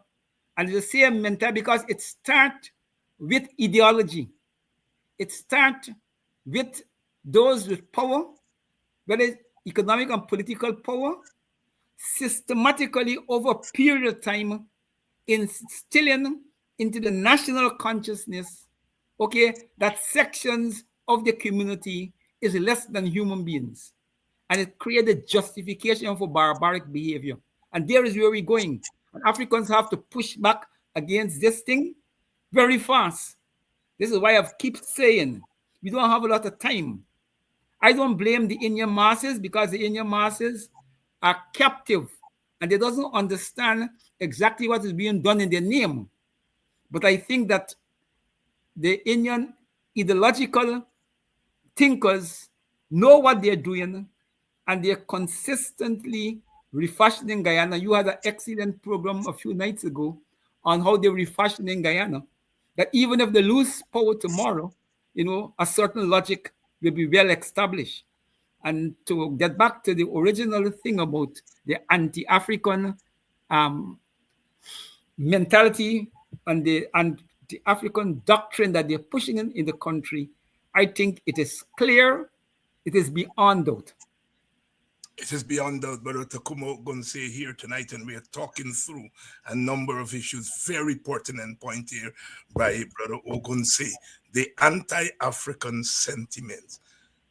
and it's the same mentality because it starts with ideology. It starts with those with power, whether it's economic and political power, systematically over a period of time instilling into the national consciousness, that sections of the community is less than human beings. And it created justification for barbaric behavior. And there is where we're going. And Africans have to push back against this thing very fast. This is why I keep saying we don't have a lot of time. I don't blame the Indian masses because the Indian masses are captive and they doesn't understand exactly what is being done in their name. But I think that the Indian ideological thinkers know what they're doing and they're consistently refashioning Guyana. You had an excellent program a few nights ago on how they're refashioning Guyana, that even if they lose power tomorrow, a certain logic will be well established. And to get back to the original thing about the anti-African mentality and the African doctrine that they're pushing in the country, I think it is clear, it is beyond doubt. It is beyond doubt, Brother Tacuma Ogunseye here tonight, and we are talking through a number of issues. Very pertinent point here by Brother Ogunseye, the anti-African sentiment.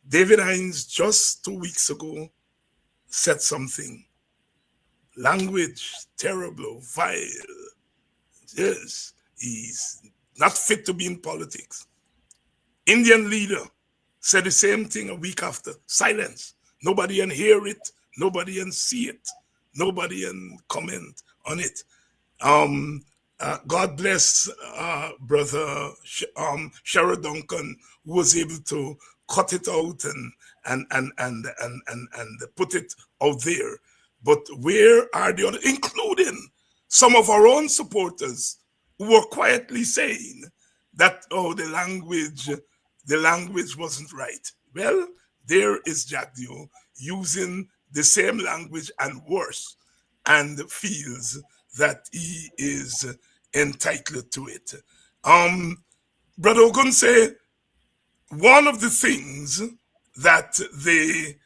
David Hines just 2 weeks ago said something. Language, terrible, vile. Yes, he's not fit to be in politics. Indian leader said the same thing a week after. Silence. Nobody can hear it. Nobody can see it. Nobody can comment on it. God bless Brother Sherrod Duncan, who was able to cut it out and put it out there. But where are the others, including some of our own supporters who were quietly saying that, the language wasn't right? Well, there is Jack Dio using the same language and worse, and feels that he is entitled to it. Brother Ogunseye, one of the things that they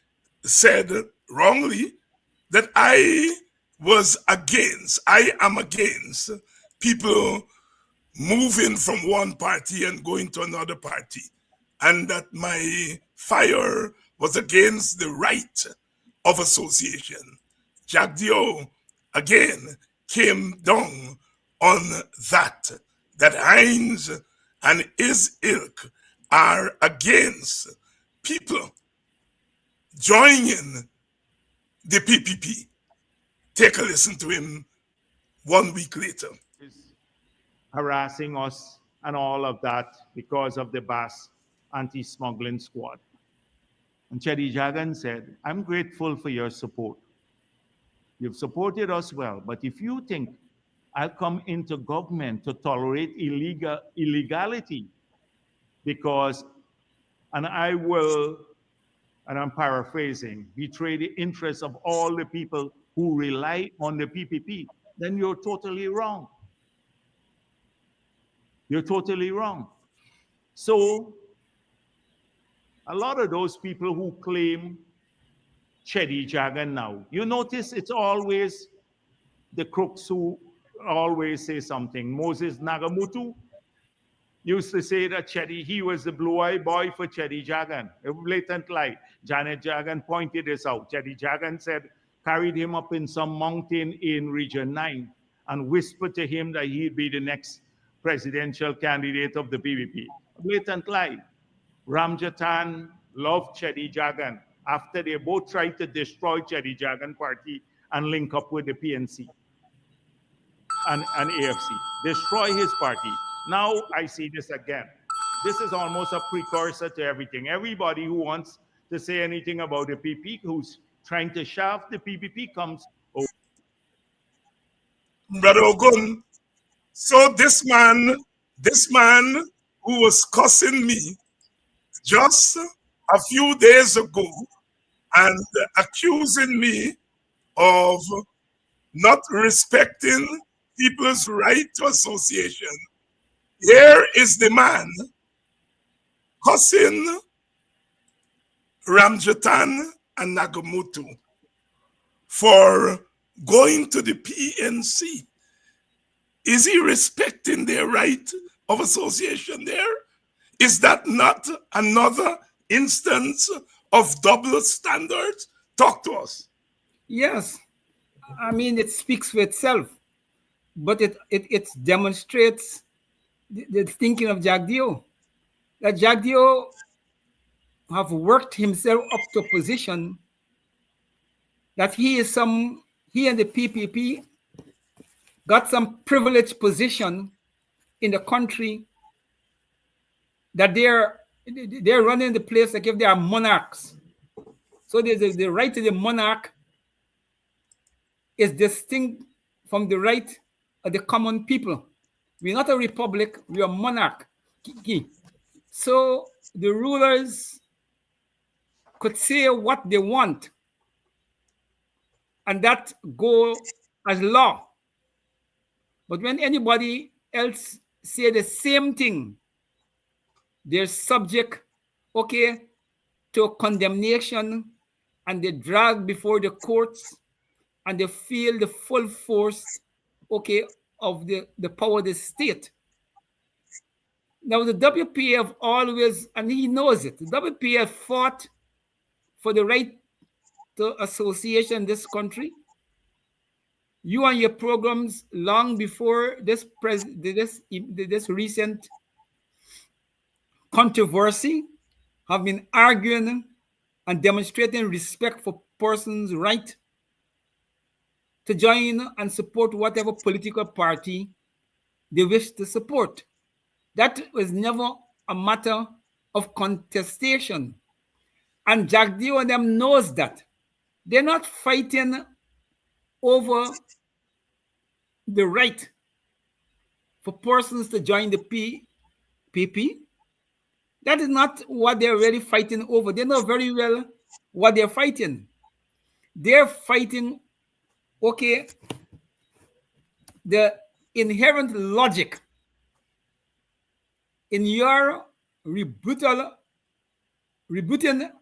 said wrongly, that I am against people moving from one party and going to another party, and that my fire was against the right of association. Jack Dio again came down on that Hines and his ilk are against people joining the PPP. Take a listen to him 1 week later. Harassing us and all of that because of the BAS anti-smuggling squad. And Chedi Jagan said, I'm grateful for your support. You've supported us well, but if you think I'll come into government to tolerate illegality and I will, and I'm paraphrasing, betray the interests of all the people who rely on the PPP, then you're totally wrong. You're totally wrong. So, a lot of those people who claim Chedi Jagan now, you notice it's always the crooks who always say something. Moses Nagamutu used to say that he was the blue-eye boy for Chedi Jagan. A blatant lie. Janet Jagan pointed this out. Chedi Jagan said, carried him up in some mountain in Region 9 and whispered to him that he'd be the next presidential candidate of the PPP. A blatant lie. Ramjatan loved Chedi Jagan after they both tried to destroy Chedi Jagan party and link up with the PNC and AFC. Destroy his party. Now I see this again. This is almost a precursor to everything. Everybody who wants to say anything about the PP, who's trying to shaft the PPP, comes over. Brother Ogun, so this man who was cussing me just a few days ago and accusing me of not respecting people's right to association, here is the man cussing Ramjatan and Nagamutu for going to the PNC. Is he respecting their right of association there? Is that not another instance of double standards? Talk to us. Yes. I mean, it speaks for itself, but it demonstrates the thinking of Jagdeo. That Jagdeo have worked himself up to a position that he and the PPP got some privileged position in the country, that they're running the place like if they are monarchs. So the right to the monarch is distinct from the right of the common people. We're not a republic, we are monarch. So the rulers could say what they want, and that go as law. But when anybody else say the same thing, they're subject, to condemnation, and they drag before the courts, and they feel the full force, of the power of the state. Now the WPF always, and he knows it, the WPF fought for the right to association in this country. You and your programs long before this recent controversy have been arguing and demonstrating respect for persons' right to join and support whatever political party they wish to support. That was never a matter of contestation. And Jagdeo and them knows that. They're not fighting over the right for persons to join the PP. That is not what they're really fighting over. They know very well what they're fighting. They're fighting, the inherent logic in your rebutting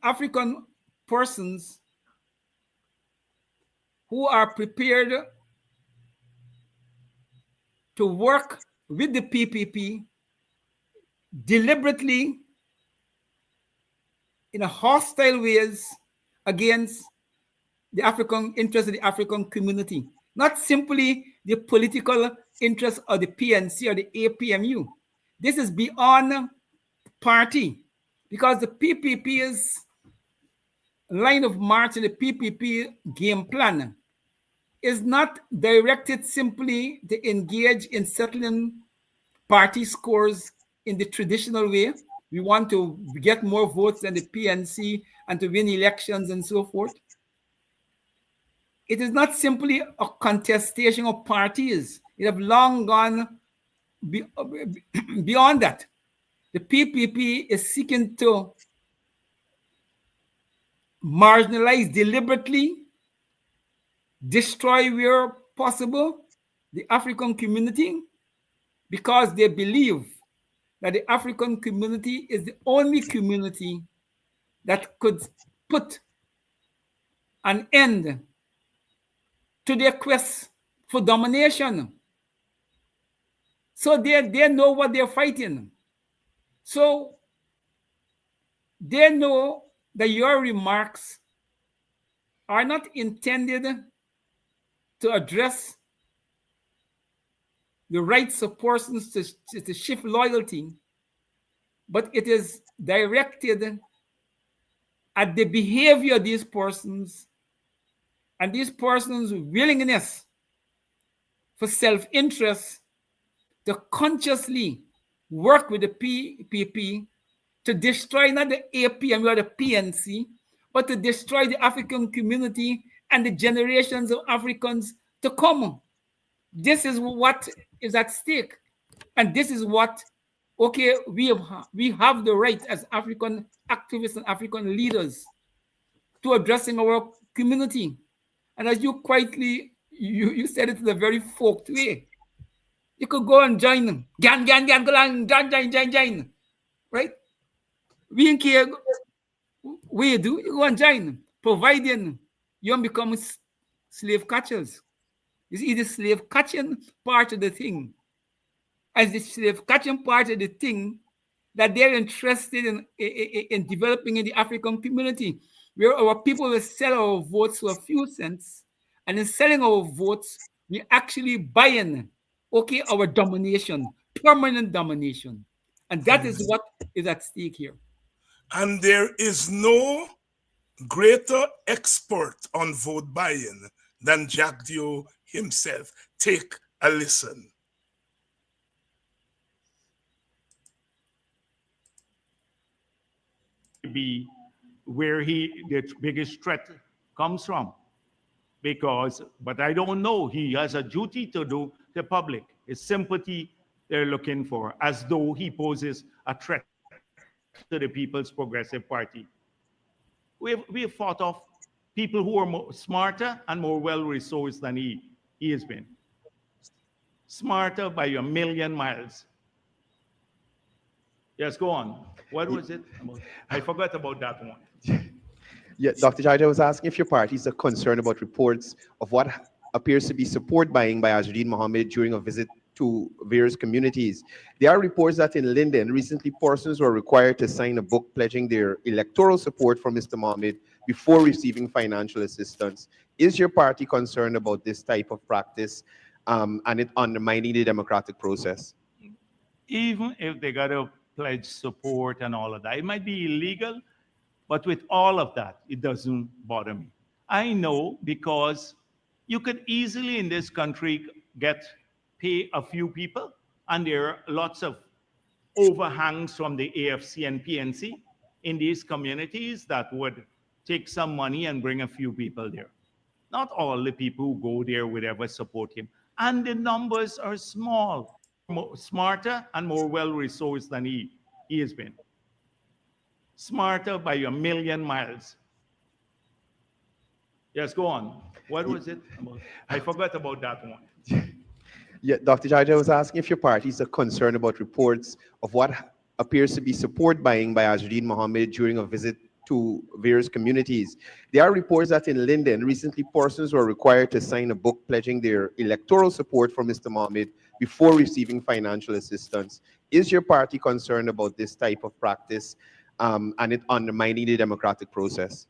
African persons who are prepared to work with the PPP deliberately in a hostile ways against the African interest of the African community, not simply the political interest of the PNC or the APMU. This is beyond party, because the PPP's line of march and the PPP game plan is not directed simply to engage in settling party scores in the traditional way. We want to get more votes than the PNC and to win elections and so forth. It is not simply a contestation of parties. It have long gone beyond that. The PPP is seeking to marginalize deliberately, destroy where possible the African community, because they believe that the African community is the only community that could put an end to their quest for domination. So they know what they're fighting. So they know that your remarks are not intended to address the rights of persons to shift loyalty, but it is directed at the behavior of these persons and these persons' willingness for self-interest to consciously work with the PPP to destroy not the APM or the PNC, but to destroy the African community and the generations of Africans to come. This is what is at stake. And this is what, okay, we have the right as African activists and African leaders to addressing our community. And as you quietly, you said it in a very forked way. You could go and join them. Gan, go on, join. Right? We in care, we do, you go and join them, providing you don't become slave catchers. You see, the slave catching part of the thing, as the slave catching part of the thing that they're interested in developing in the African community, where our people will sell our votes for a few cents, and in selling our votes, we actually buying, okay, our domination, permanent domination. And that is what is at stake here. And there is no greater expert on vote buying than Jack Dio himself. Take a listen. Be where the biggest threat comes from, but I don't know. He has a duty to do the public. It's sympathy they're looking for, as though he poses a threat to the People's Progressive Party. We have fought off people who are smarter and more well-resourced than he has been. Smarter by a million miles. Yes, go on. What was it? I forgot about that one. Yeah, Dr. Jaja was asking if your parties are concerned about reports of what appears to be support buying by Azzuddin Mohammed during a visit to various communities. There are reports that in Linden, recently persons were required to sign a book pledging their electoral support for Mr. Mohammed before receiving financial assistance. Is your party concerned about this type of practice and it undermining the democratic process? Even if they got to pledge support and all of that, it might be illegal, but with all of that, it doesn't bother me. I know, because you could easily in this country pay a few people, and there are lots of overhangs from the AFC and PNC in these communities that would take some money and bring a few people there. Not all the people who go there would ever support him. And the numbers are small, smarter and more well-resourced than he has been. Smarter by a million miles. Yes, go on. What was it? I forgot about that one. Yeah, Dr. Jaja was asking if your parties are concerned about reports of what appears to be support buying by Azzuddin Mohammed during a visit to various communities. There are reports that in Linden, recently persons were required to sign a book pledging their electoral support for Mr. Mohammed before receiving financial assistance. Is your party concerned about this type of practice and it undermining the democratic process?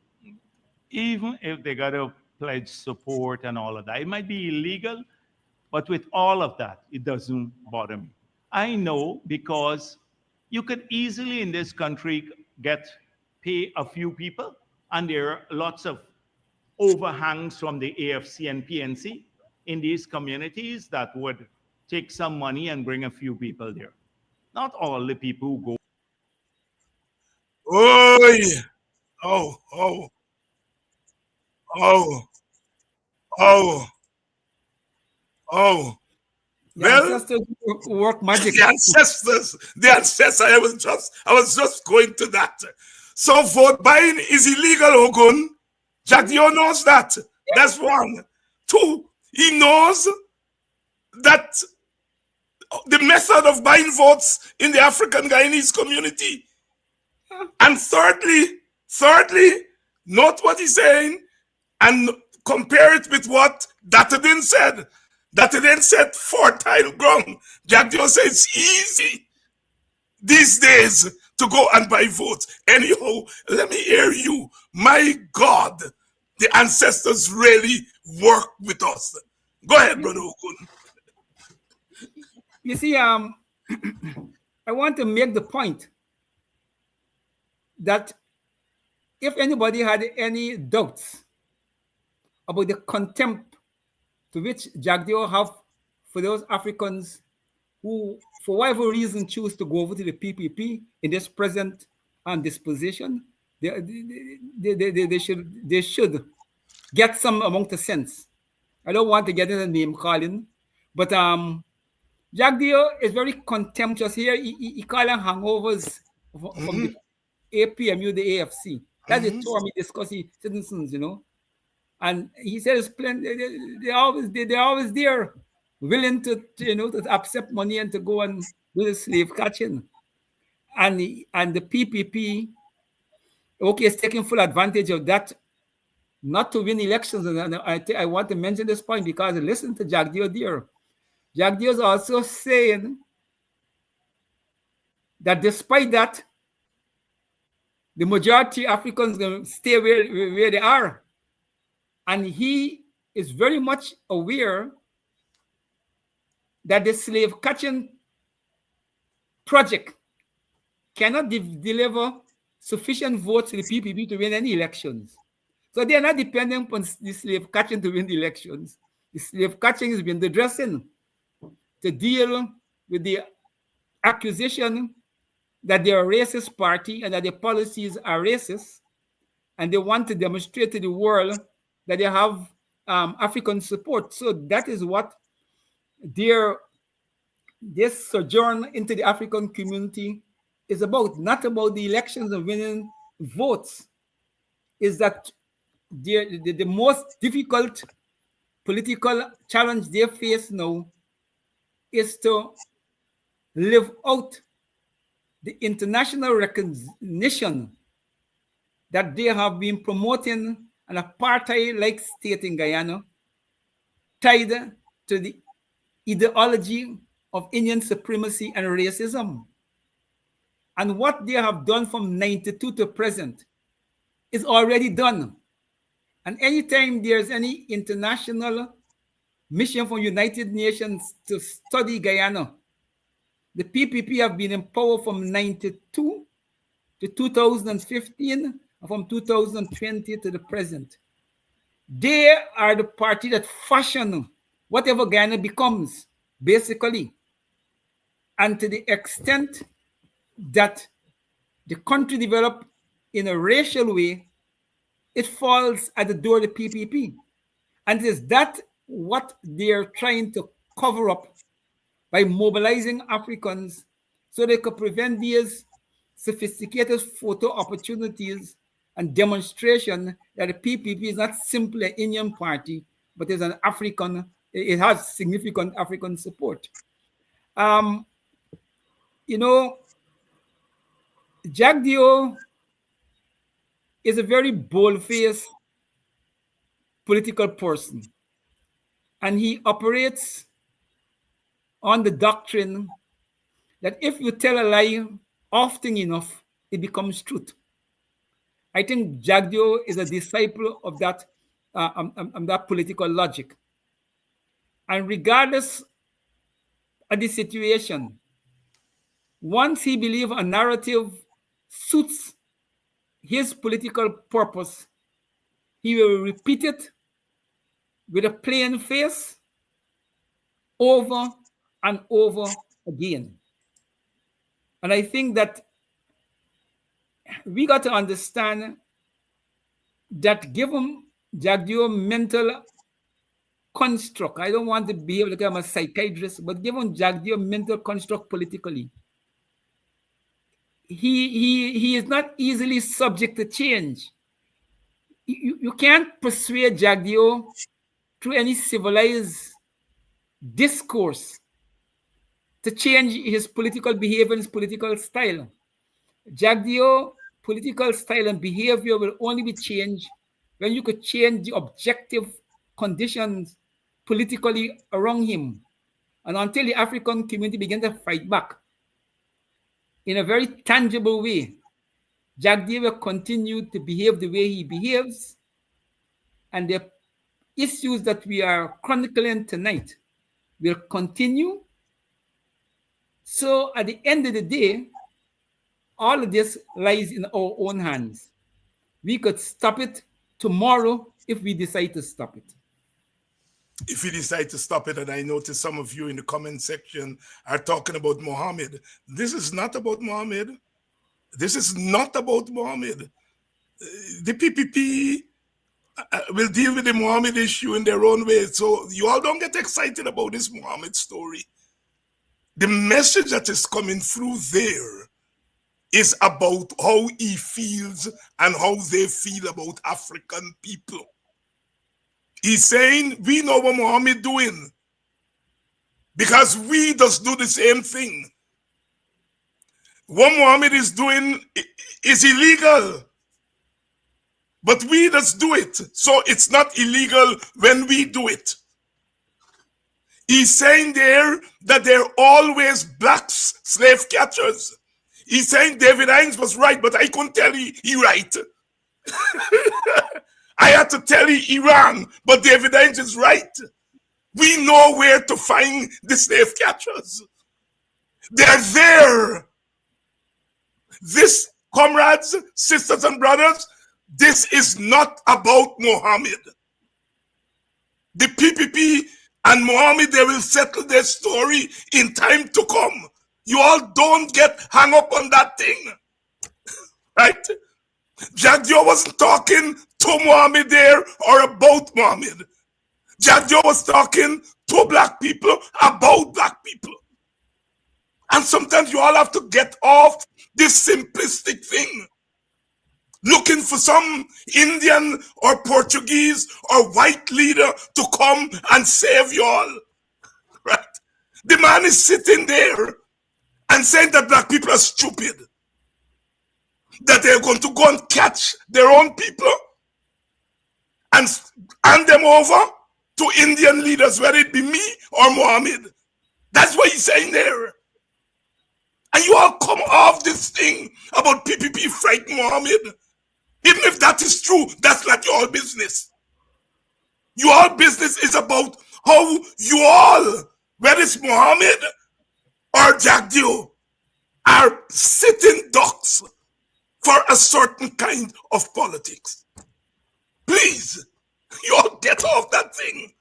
Even if they got to pledge support and all of that, it might be illegal, but with all of that, it doesn't bother me. I know, because you could easily in this country pay a few people, and there are lots of overhangs from the AFC and PNC in these communities that would take some money and bring a few people there. Not all the people who go. Oh, yeah. Oh. The Well, ancestors work magic. the ancestors, I was just going to that. So vote buying is illegal, Ogun. Jack Dio knows that. That's one. Two, he knows that the method of buying votes in the African Guyanese community. And thirdly, note what he's saying and compare it with what Dr.David said. Dr.David said fertile ground. Jack Dio says it's easy these days to go and buy votes. Anyhow, let me hear you. My God, The ancestors really work with us. Go ahead, Brother Okun. You see, I want to make the point that if anybody had any doubts about the contempt to which Jagdeo have for those Africans who, for whatever reason, choose to go over to the PPP in this present disposition, they should get some amount of sense. I don't want to get into name calling, but Jagdeo is very contemptuous here. He call them hangovers from the APMU, the AFC. That's the term he discusses citizens, you know. And he says, they're always there, willing to accept money and to go and do the slave catching. And the PPP, okay, is taking full advantage of that, not to win elections. And I want to mention this point because listen to Jagdeo there. Jagdeo is also saying that despite that, the majority Africans going to stay where they are. And he is very much aware that the slave catching project cannot deliver sufficient votes to the PPP to win any elections. So they are not dependent on the slave catching to win the elections. The slave catching has been the dressing to deal with the accusation that they are a racist party and that their policies are racist, and they want to demonstrate to the world that they have African support. So that is what this sojourn into the African community is about, not about the elections and winning votes. Is that the most difficult political challenge they face now is to live out the international recognition that they have been promoting an apartheid-like state in Guyana, tied to the ideology of Indian supremacy and racism. And what they have done from 92 to present is already done. And anytime there's any international mission from United Nations to study Guyana, the PPP have been in power from 92 to 2015, and from 2020 to the present. They are the party that fashion whatever Guyana becomes, basically. And to the extent that the country developed in a racial way, it falls at the door of the PPP. And it is that what they're trying to cover up by mobilizing Africans so they could prevent these sophisticated photo opportunities and demonstration that the PPP is not simply an Indian party, but is an African, it has significant African support. Jagdeo is a very bold-faced political person, and he operates on the doctrine that if you tell a lie often enough, it becomes truth. I think Jagdeo is a disciple of that, that political logic. And regardless of the situation, once he believes a narrative suits his political purpose, he will repeat it with a plain face over and over again. And I think that we got to understand that given Jagdeo mental construct, I don't want to be like I'm a psychiatrist, but given Jagdeo mental construct politically, he is not easily subject to change. You can't persuade Jagdeo through any civilized discourse to change his political behavior, his political style. Jagdeo political style and behavior will only be changed when you could change the objective conditions politically around him. And until the African community begins to fight back in a very tangible way, Jagdeo will continue to behave the way he behaves, and the issues that we are chronicling tonight will continue. So at the end of the day, all of this lies in our own hands. We could stop it tomorrow if we decide to stop it. If we decide to stop it, and I notice some of you in the comment section are talking about Muhammad. This is not about Muhammad. This is not about Muhammad. The PPP will deal with the Muhammad issue in their own way. So you all don't get excited about this Muhammad story. The message that is coming through there is about how he feels and how they feel about African people. He's saying, we know what Muhammad doing because we just do the same thing. What Muhammad is doing is illegal, but we just do it. So it's not illegal when we do it. He's saying there that they're always black slave catchers. He's saying David Hines was right, but I couldn't tell he right. I had to tell you he wrong, but David Hines is right. We know where to find the slave catchers. They're there. This, comrades, sisters and brothers, this is not about Muhammad. The PPP and Muhammad, they will settle their story in time to come. You all don't get hung up on that thing. Right? Jagdio wasn't talking to Muhammad there or about Muhammad. Jagdio was talking to black people about black people. And sometimes you all have to get off this simplistic thing. Looking for some Indian or Portuguese or white leader to come and save you all. Right? The man is sitting there and saying that black people are stupid. That they're going to go and catch their own people and hand them over to Indian leaders, whether it be me or Muhammad. That's what he's saying there. And you all come off this thing about PPP fighting Muhammad. Even if that is true, that's not your business. Your business is about how you all, whether it's Muhammad or Jagdio, are sitting ducks for a certain kind of politics. Please, you all get off that thing.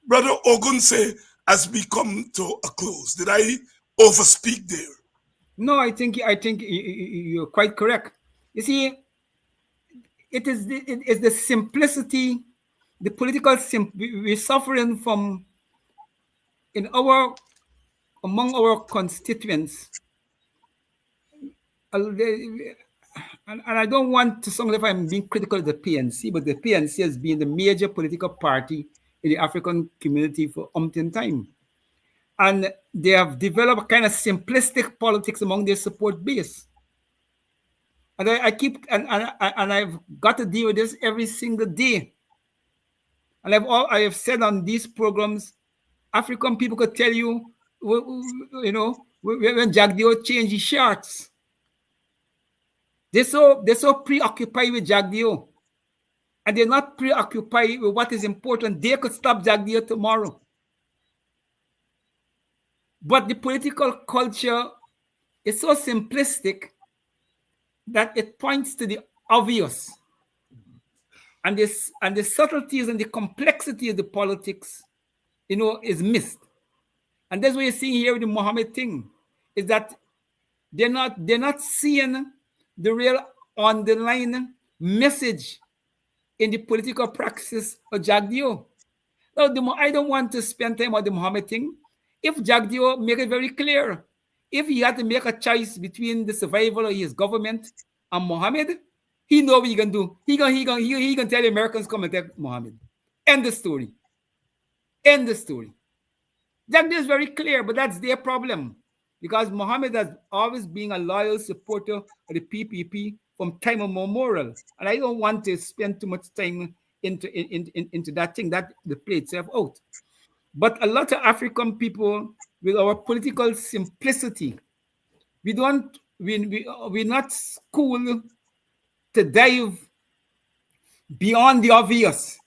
Brother Ogunseye, as we come to a close, did I overspeak there? No, I think you're quite correct. You see, it is the simplicity, the political we're suffering from among our constituents. And I don't want to sound like I'm being critical of the PNC, but the PNC has been the major political party in the African community for umpteen time. And they have developed a kind of simplistic politics among their support base. And I've got to deal with this every single day. And I have said on these programs, African people could tell you, when Jagdio changed his shirts. They're so preoccupied with Jagdio. And they're not preoccupied with what is important. They could stop Jagdio tomorrow. But the political culture is so simplistic that it points to the obvious. And the subtleties and the complexity of the politics, is missed. And that's what you're seeing here with the Muhammad thing, is that they're not seeing the real underlying message in the political praxis of Jagdio. Now, I don't want to spend time on the Muhammad thing. If Jagdio make it very clear, if he had to make a choice between the survival of his government and Muhammad, he know what he can do. He can tell the Americans come and take Muhammad. End the story. End the story. Jagdio is very clear, but that's their problem. Because Muhammad has always been a loyal supporter of the PPP from time immemorial. And I don't want to spend too much time into that thing, that the play itself out. But a lot of African people, with our political simplicity, we're not schooled to dive beyond the obvious.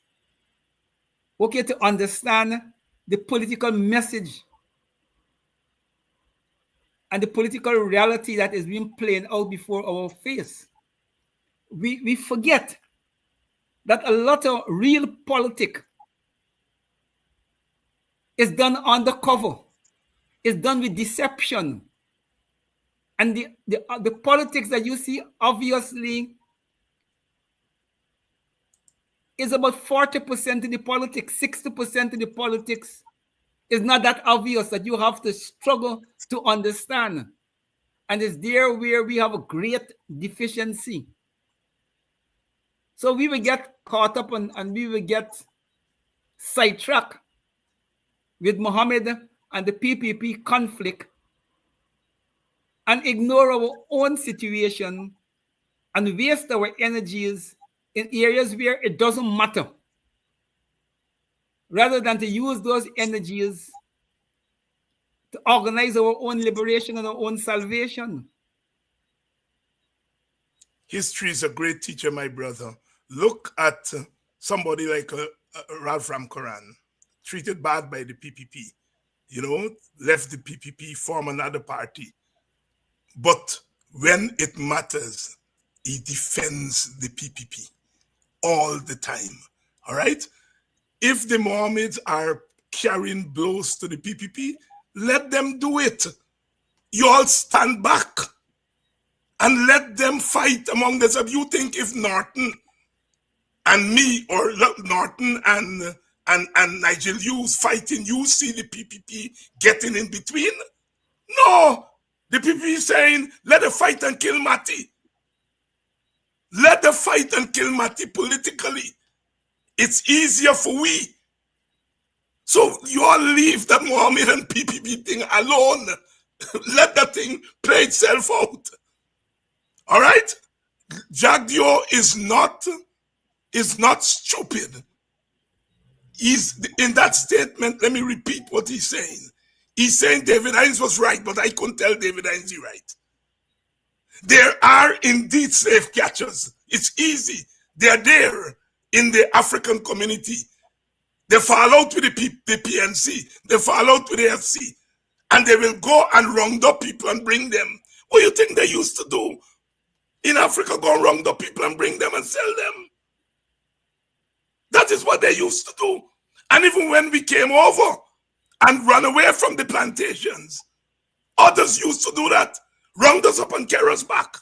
Okay, to understand the political message and the political reality that is being played out before our face. We forget that a lot of real politics is done undercover, is done with deception. And the politics that you see obviously is about 40% in the politics, 60% in the politics is not that obvious that you have to struggle to understand. And it's there where we have a great deficiency. So we will get caught up and we will get sidetracked with Mohammed and the PPP conflict and ignore our own situation and waste our energies in areas where it doesn't matter, rather than to use those energies to organize our own liberation and our own salvation. History is a great teacher, my brother. Look at somebody like Ralph Ramkaran, treated bad by the PPP, left the PPP, form another party. But when it matters, he defends the PPP all the time, all right? If the Mohammeds are carrying blows to the PPP, let them do it. You all stand back and let them fight among themselves. You think if Norton and me, or Norton and Nigel Hughes fighting, you see the PPP getting in between? No, the PPP is saying, let the fight and kill Mati. Let the fight and kill Mati politically. It's easier for we. So you all leave that Mohammed and PPP thing alone. Let that thing play itself out. All right? Jagdio is not stupid. He's in that statement. Let me repeat what he's saying. He's saying David Hines was right, but I couldn't tell David Hines he's right. There are indeed slave catchers. It's easy. They're there in the African community. They fall out with the PNC. They fall out with the FC. And they will go and round up people and bring them. What do you think they used to do in Africa? Go and round up people and bring them and sell them. That is what they used to do. And even when we came over and ran away from the plantations, others used to do that. Round us up and carry us back.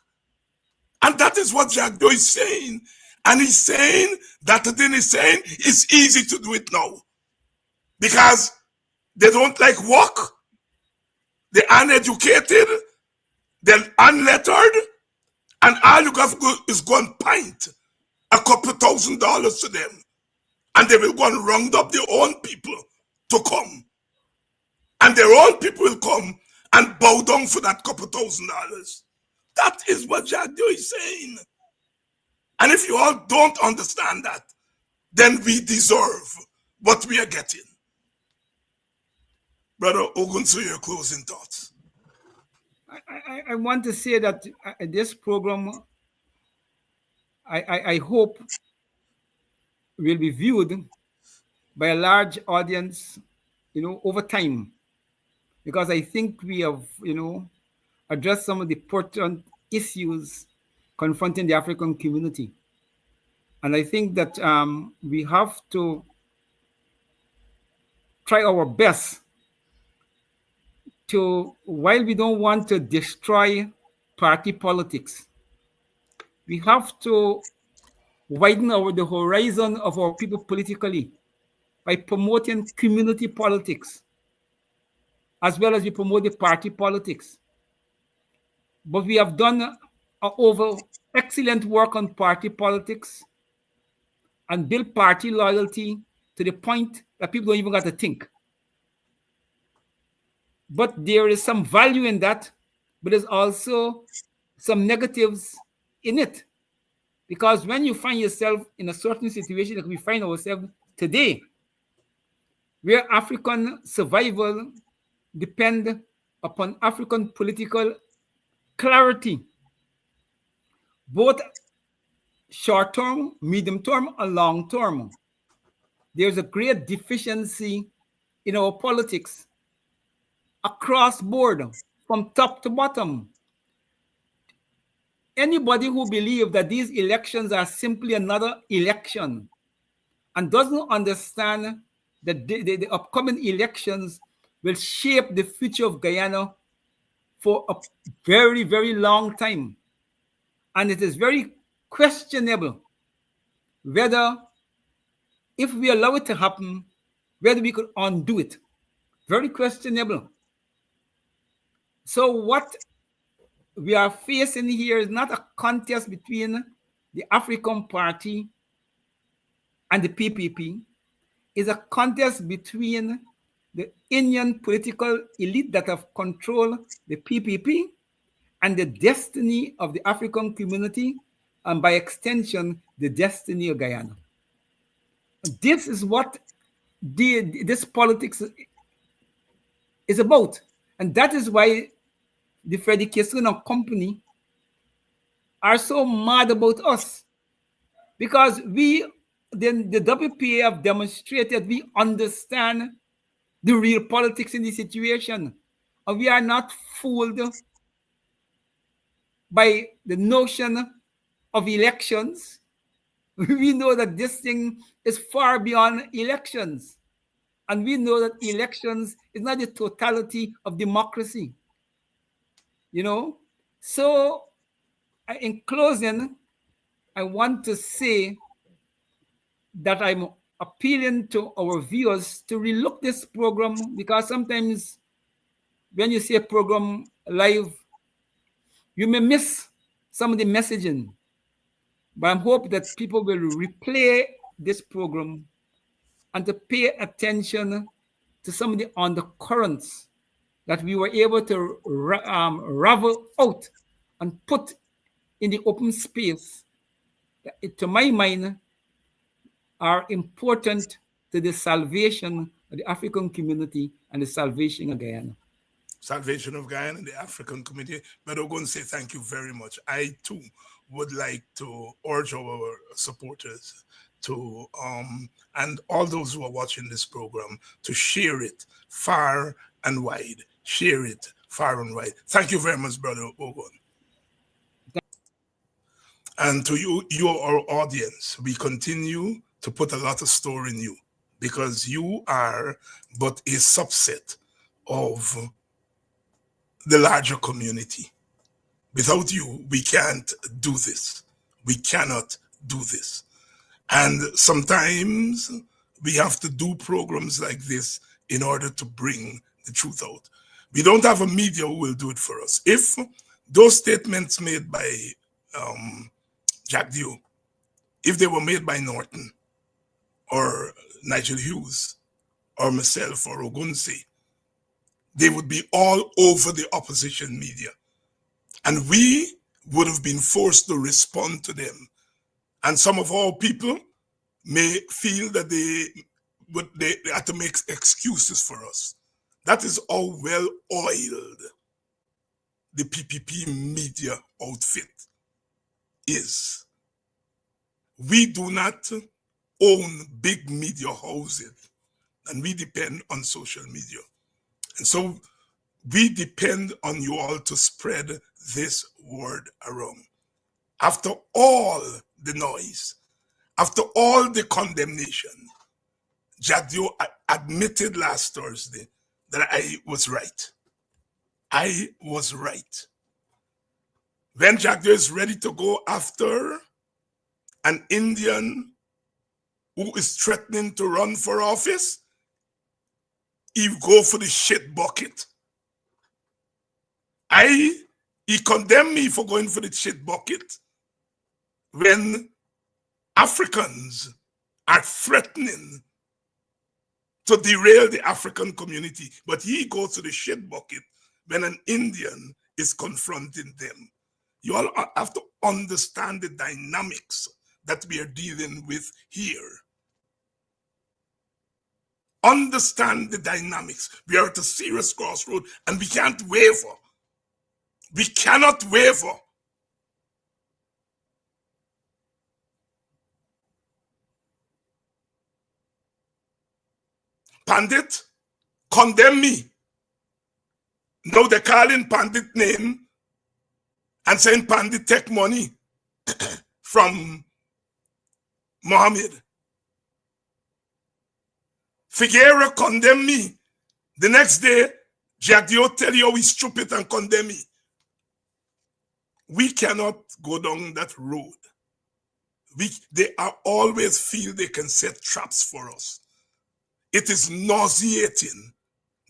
And that is what Jagdo is saying. And he's saying that then he's saying it's easy to do it now. Because they don't like work. They're uneducated. They're unlettered. And all you got to do is go and pint a couple $1,000 to them. And they will go and round up their own people to come. And their own people will come and bow down for that couple $1,000. That is what Jagdo is saying. And if you all don't understand that, then we deserve what we are getting. Brother Ogunseye, your closing thoughts. I want to say that this program, I hope, will be viewed by a large audience, over time. Because I think we have, addressed some of the important issues confronting the African community. And I think that we have to try our best to, while we don't want to destroy party politics, we have to widen the horizon of our people politically by promoting community politics, as well as we promote the party politics. But we have done over excellent work on party politics and build party loyalty to the point that people don't even got to think. But there is some value in that, but there's also some negatives in it. Because when you find yourself in a certain situation like we find ourselves today, where African survival depends upon African political clarity, both short term, medium term, and long term. There's a great deficiency in our politics across board, from top to bottom. Anybody who believes that these elections are simply another election and doesn't understand that the upcoming elections will shape the future of Guyana for a very, very long time. And it is very questionable whether, if we allow it to happen, whether we could undo it. Very questionable. So what we are facing here is not a contest between the African Party and the PPP. It's a contest between the Indian political elite that have controlled the PPP and the destiny of the African community, and by extension, the destiny of Guyana. This is what this politics is about. And that is why the Freddie Kesson and company are so mad about us. Because the WPA have demonstrated we understand the real politics in the situation. And we are not fooled by the notion of elections. We know that this thing is far beyond elections. And we know that elections is not the totality of democracy. You know? So, in closing, I want to say that I'm appealing to our viewers to relook this program, because sometimes when you see a program live, you may miss some of the messaging. But I hope that people will replay this program and to pay attention to some of the undercurrents that we were able to ravel out and put in the open space that, to my mind, are important to the salvation of the African community and the salvation of Guyana. Salvation of Guyana and the African community. But I'm going to say thank you very much. I too would like to urge our supporters to and all those who are watching this program to share it far and wide. Share it far and wide. Thank you very much, Brother Ogun. And to you, our audience, we continue to put a lot of store in you, because you are but a subset of the larger community. Without you, we can't do this. We cannot do this. And sometimes we have to do programs like this in order to bring the truth out. We don't have a media who will do it for us. If those statements made by Jack Dio, if they were made by Norton or Nigel Hughes or myself or Ogunseye, they would be all over the opposition media. And we would have been forced to respond to them. And some of our people may feel that they had to make excuses for us. That is how well-oiled the PPP media outfit is. We do not own big media houses, and we depend on social media. And so we depend on you all to spread this word around. After all the noise, after all the condemnation, Jadio admitted last Thursday that I was right. I was right. When Jadio is ready to go after an Indian who is threatening to run for office, he go for the shit bucket. He condemned me for going for the shit bucket when Africans are threatening to derail the African community, but he goes to the shit bucket when an Indian is confronting them. You all have to understand the dynamics that we are dealing with here. Understand the dynamics. We are at a serious crossroad and we can't waver. We cannot waver. Pandit condemn me. Now they're calling Pandit name and saying Pandit take money from Mohammed. Figueroa condemn me. The next day, Jagdio tell you he's stupid and condemn me. We cannot go down that road. They are always feel they can set traps for us. It is nauseating,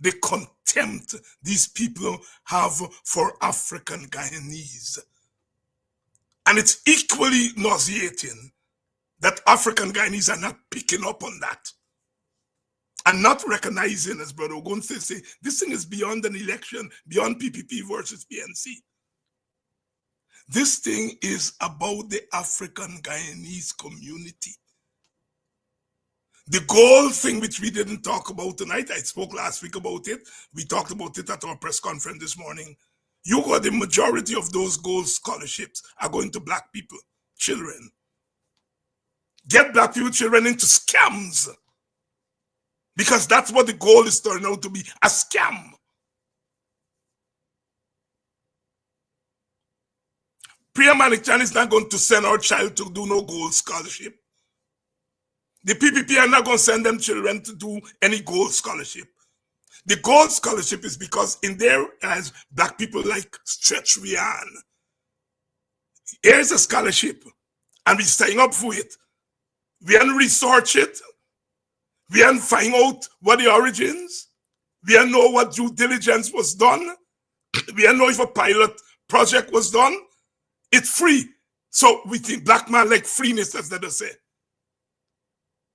the contempt these people have for African Guyanese. And it's equally nauseating that African Guyanese are not picking up on that and not recognizing, as Brother Ogunseye say, this thing is beyond an election, beyond PPP versus PNC. This thing is about the African Guyanese community. The gold thing, which we didn't talk about tonight, I spoke last week about it. We talked about it at our press conference this morning. You got the majority of those gold scholarships are going to black people, children. Get black people, children into scams. Because that's what the goal is turning out to be, a scam. Priya Manichan is not going to send our child to do no gold scholarship. The PPP are not going to send them children to do any gold scholarship. The gold scholarship is because in their eyes, black people like Stretch Rian. Here's a scholarship, and we sign up for it. We haven't researched it. We haven't find out what the origins. We haven't know what due diligence was done. We haven't know if a pilot project was done. It's free. So we think black man like freeness, as they say.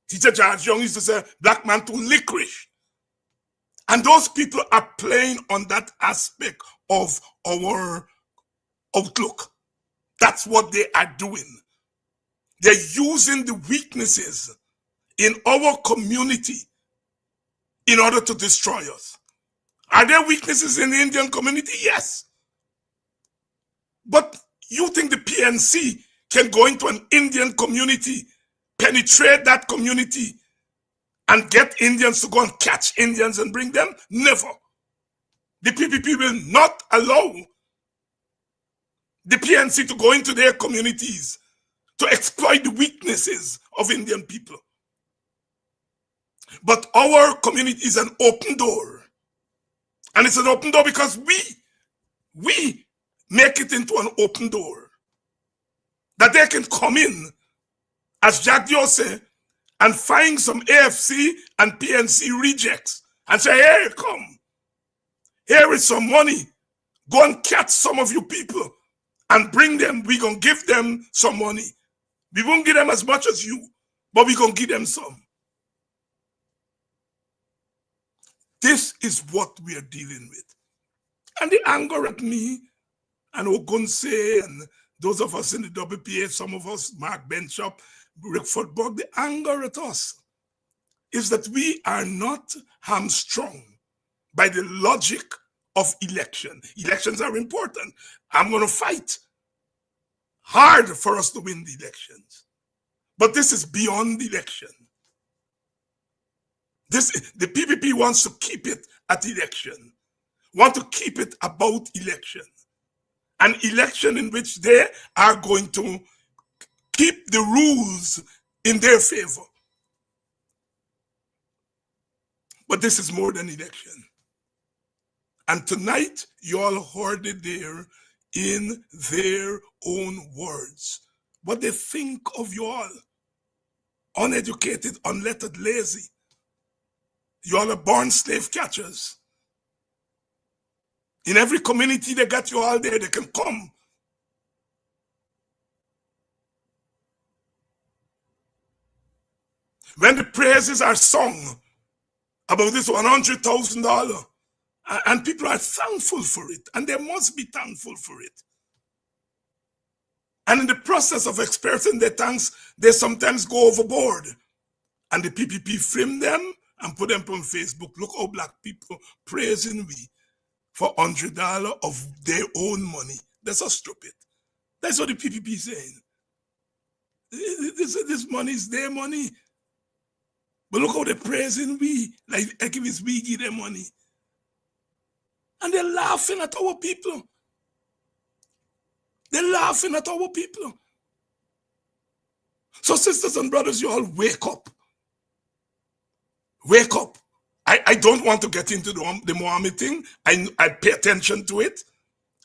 Teacher George Young used to say, black man too licorice. And those people are playing on that aspect of our outlook. That's what they are doing. They're using the weaknesses in our community in order to destroy us. Are there weaknesses in the Indian community? Yes. But you think the PNC can go into an Indian community, penetrate that community, and get Indians to go and catch Indians and bring them? Never. The PPP will not allow the PNC to go into their communities to exploit the weaknesses of Indian people. But our community is an open door. And it's an open door because we make it into an open door. That they can come in, as Jack Dio said, and find some AFC and PNC rejects and say, hey, come. Here is some money. Go and catch some of you people and bring them. We're going to give them some money. We won't give them as much as you, but we're going to give them some. This is what we are dealing with. And the anger at me and Ogunseye and those of us in the WPA, some of us, Mark Benchop, Rick Football, the anger at us is that we are not hamstrung by the logic of election. Elections are important. I'm going to fight hard for us to win the elections. But this is beyond the election. The PPP wants to keep it at election, want to keep it about election. An election in which they are going to keep the rules in their favor. But this is more than election. And tonight, you all heard it there in their own words. What they think of you all. Uneducated, unlettered, lazy. You all are born slave catchers. In every community, they got you all there. They can come. When the praises are sung about this $100,000, and people are thankful for it, and they must be thankful for it. And in the process of expressing their thanks, they sometimes go overboard. And the PPP frame them and put them on Facebook. Look how black people praising we for $100 of their own money. That's so stupid. That's what the PPP is saying. This money is their money. But look how they're praising we, like if it's we give them money. And they're laughing at our people. They're laughing at our people. So sisters and brothers, you all wake up. Wake up. I don't want to get into the Mohammed thing. I pay attention to it.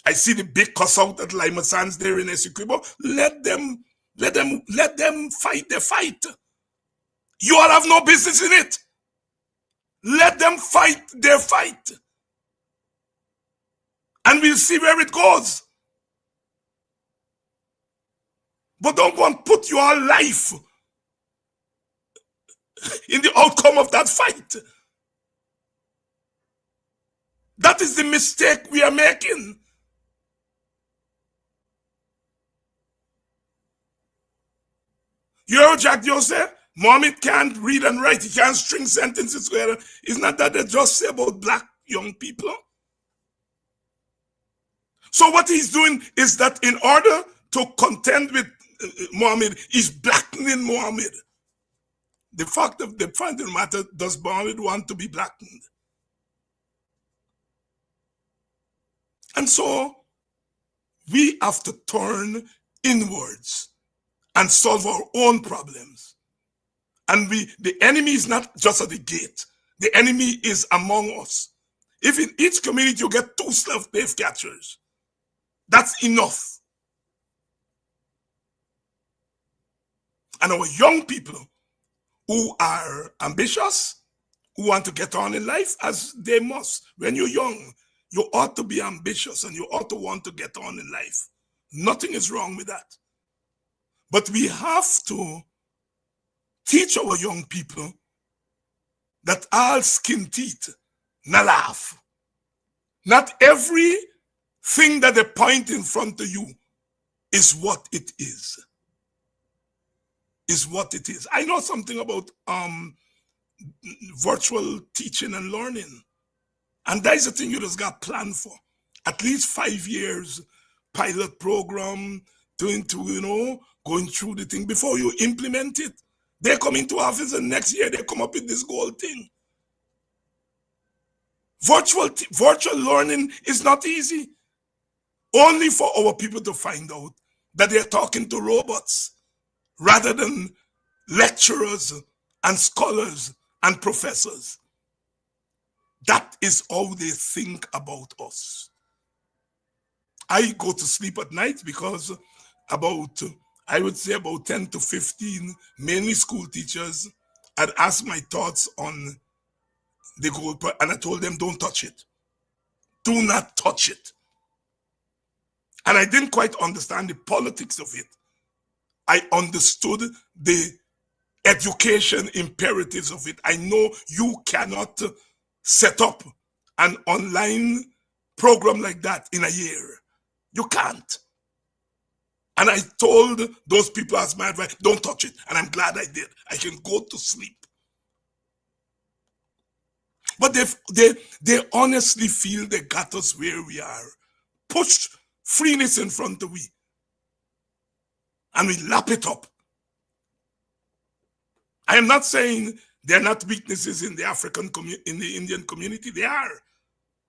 I see the big cuss out at Lima Sands there in Essequibo. Let them fight their fight. You all have no business in it. Let them fight their fight. And we'll see where it goes. But don't go and put your life in the outcome of that fight. That is the mistake we are making. You heard Jack Joe say, Mohammed can't read and write. He can't string sentences together. It's not that they just say about black young people. So what he's doing is that in order to contend with Mohammed, he's blackening Mohammed. The fact of the matter, does Mohammed want to be blackened? And so we have to turn inwards and solve our own problems. And the enemy is not just at the gate. The enemy is among us. If in each community you get 2 slave catchers, that's enough. And our young people who are ambitious, who want to get on in life, as they must. When you're young, you ought to be ambitious and you ought to want to get on in life. Nothing is wrong with that. But we have to teach our young people that all skin teeth, na laugh. Not everything that they point in front of you is what it is. Is what it is. I know something about virtual teaching and learning. And that is the thing you just got planned for. At least 5 years pilot program, going through the thing before you implement it. They come into office and next year they come up with this goal thing. Virtual learning is not easy. Only for our people to find out that they're talking to robots rather than lecturers and scholars and professors. That is how they think about us. I go to sleep at night because I would say about 10 to 15, mainly school teachers, had asked my thoughts on the goal, and I told them, don't touch it. Do not touch it. And I didn't quite understand the politics of it. I understood the education imperatives of it. I know you cannot set up an online program like that in a year. You can't. And I told those people as my advice, don't touch it. And I'm glad I did. I can go to sleep. But they honestly feel they got us where we are. Pushed freeness in front of we. And we lap it up. I am not saying there are not weaknesses in the in the Indian community. They are.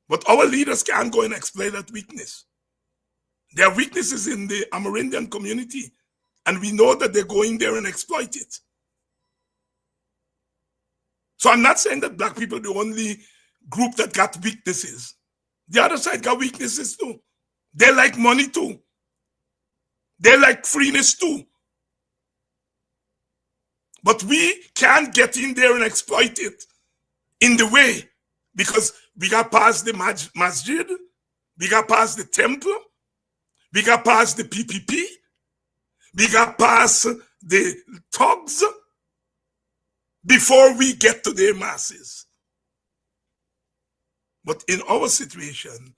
But our leaders can't go and exploit that weakness. There are weaknesses in the Amerindian community, and we know that they're going there and exploit it. So I'm not saying that black people are the only group that got weaknesses. The other side got weaknesses too. They like money too. They like freeness too. But we can't get in there and exploit it in the way, because we got past the masjid, we got past the temple, we got past the PPP, we got past the thugs before we get to their masses. But in our situation,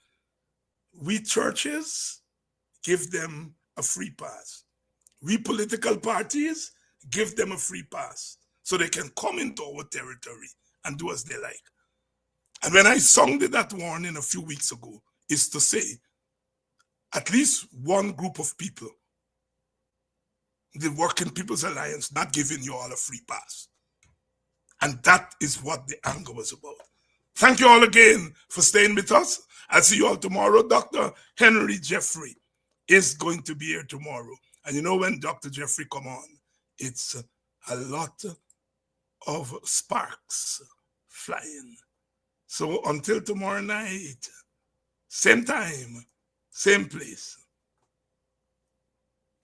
we churches give them a free pass. We political parties give them a free pass so they can come into our territory and do as they like. And when I sounded that warning a few weeks ago, is to say, at least one group of people, the Working People's Alliance, not giving you all a free pass. And that is what the anger was about. Thank you all again for staying with us. I'll see you all tomorrow. Dr. Henry Jeffrey is going to be here tomorrow. And you know, when Dr. Jeffrey come on, it's a lot of sparks flying. So until tomorrow night, same time, same place,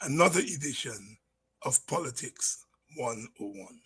another edition of Politics 101.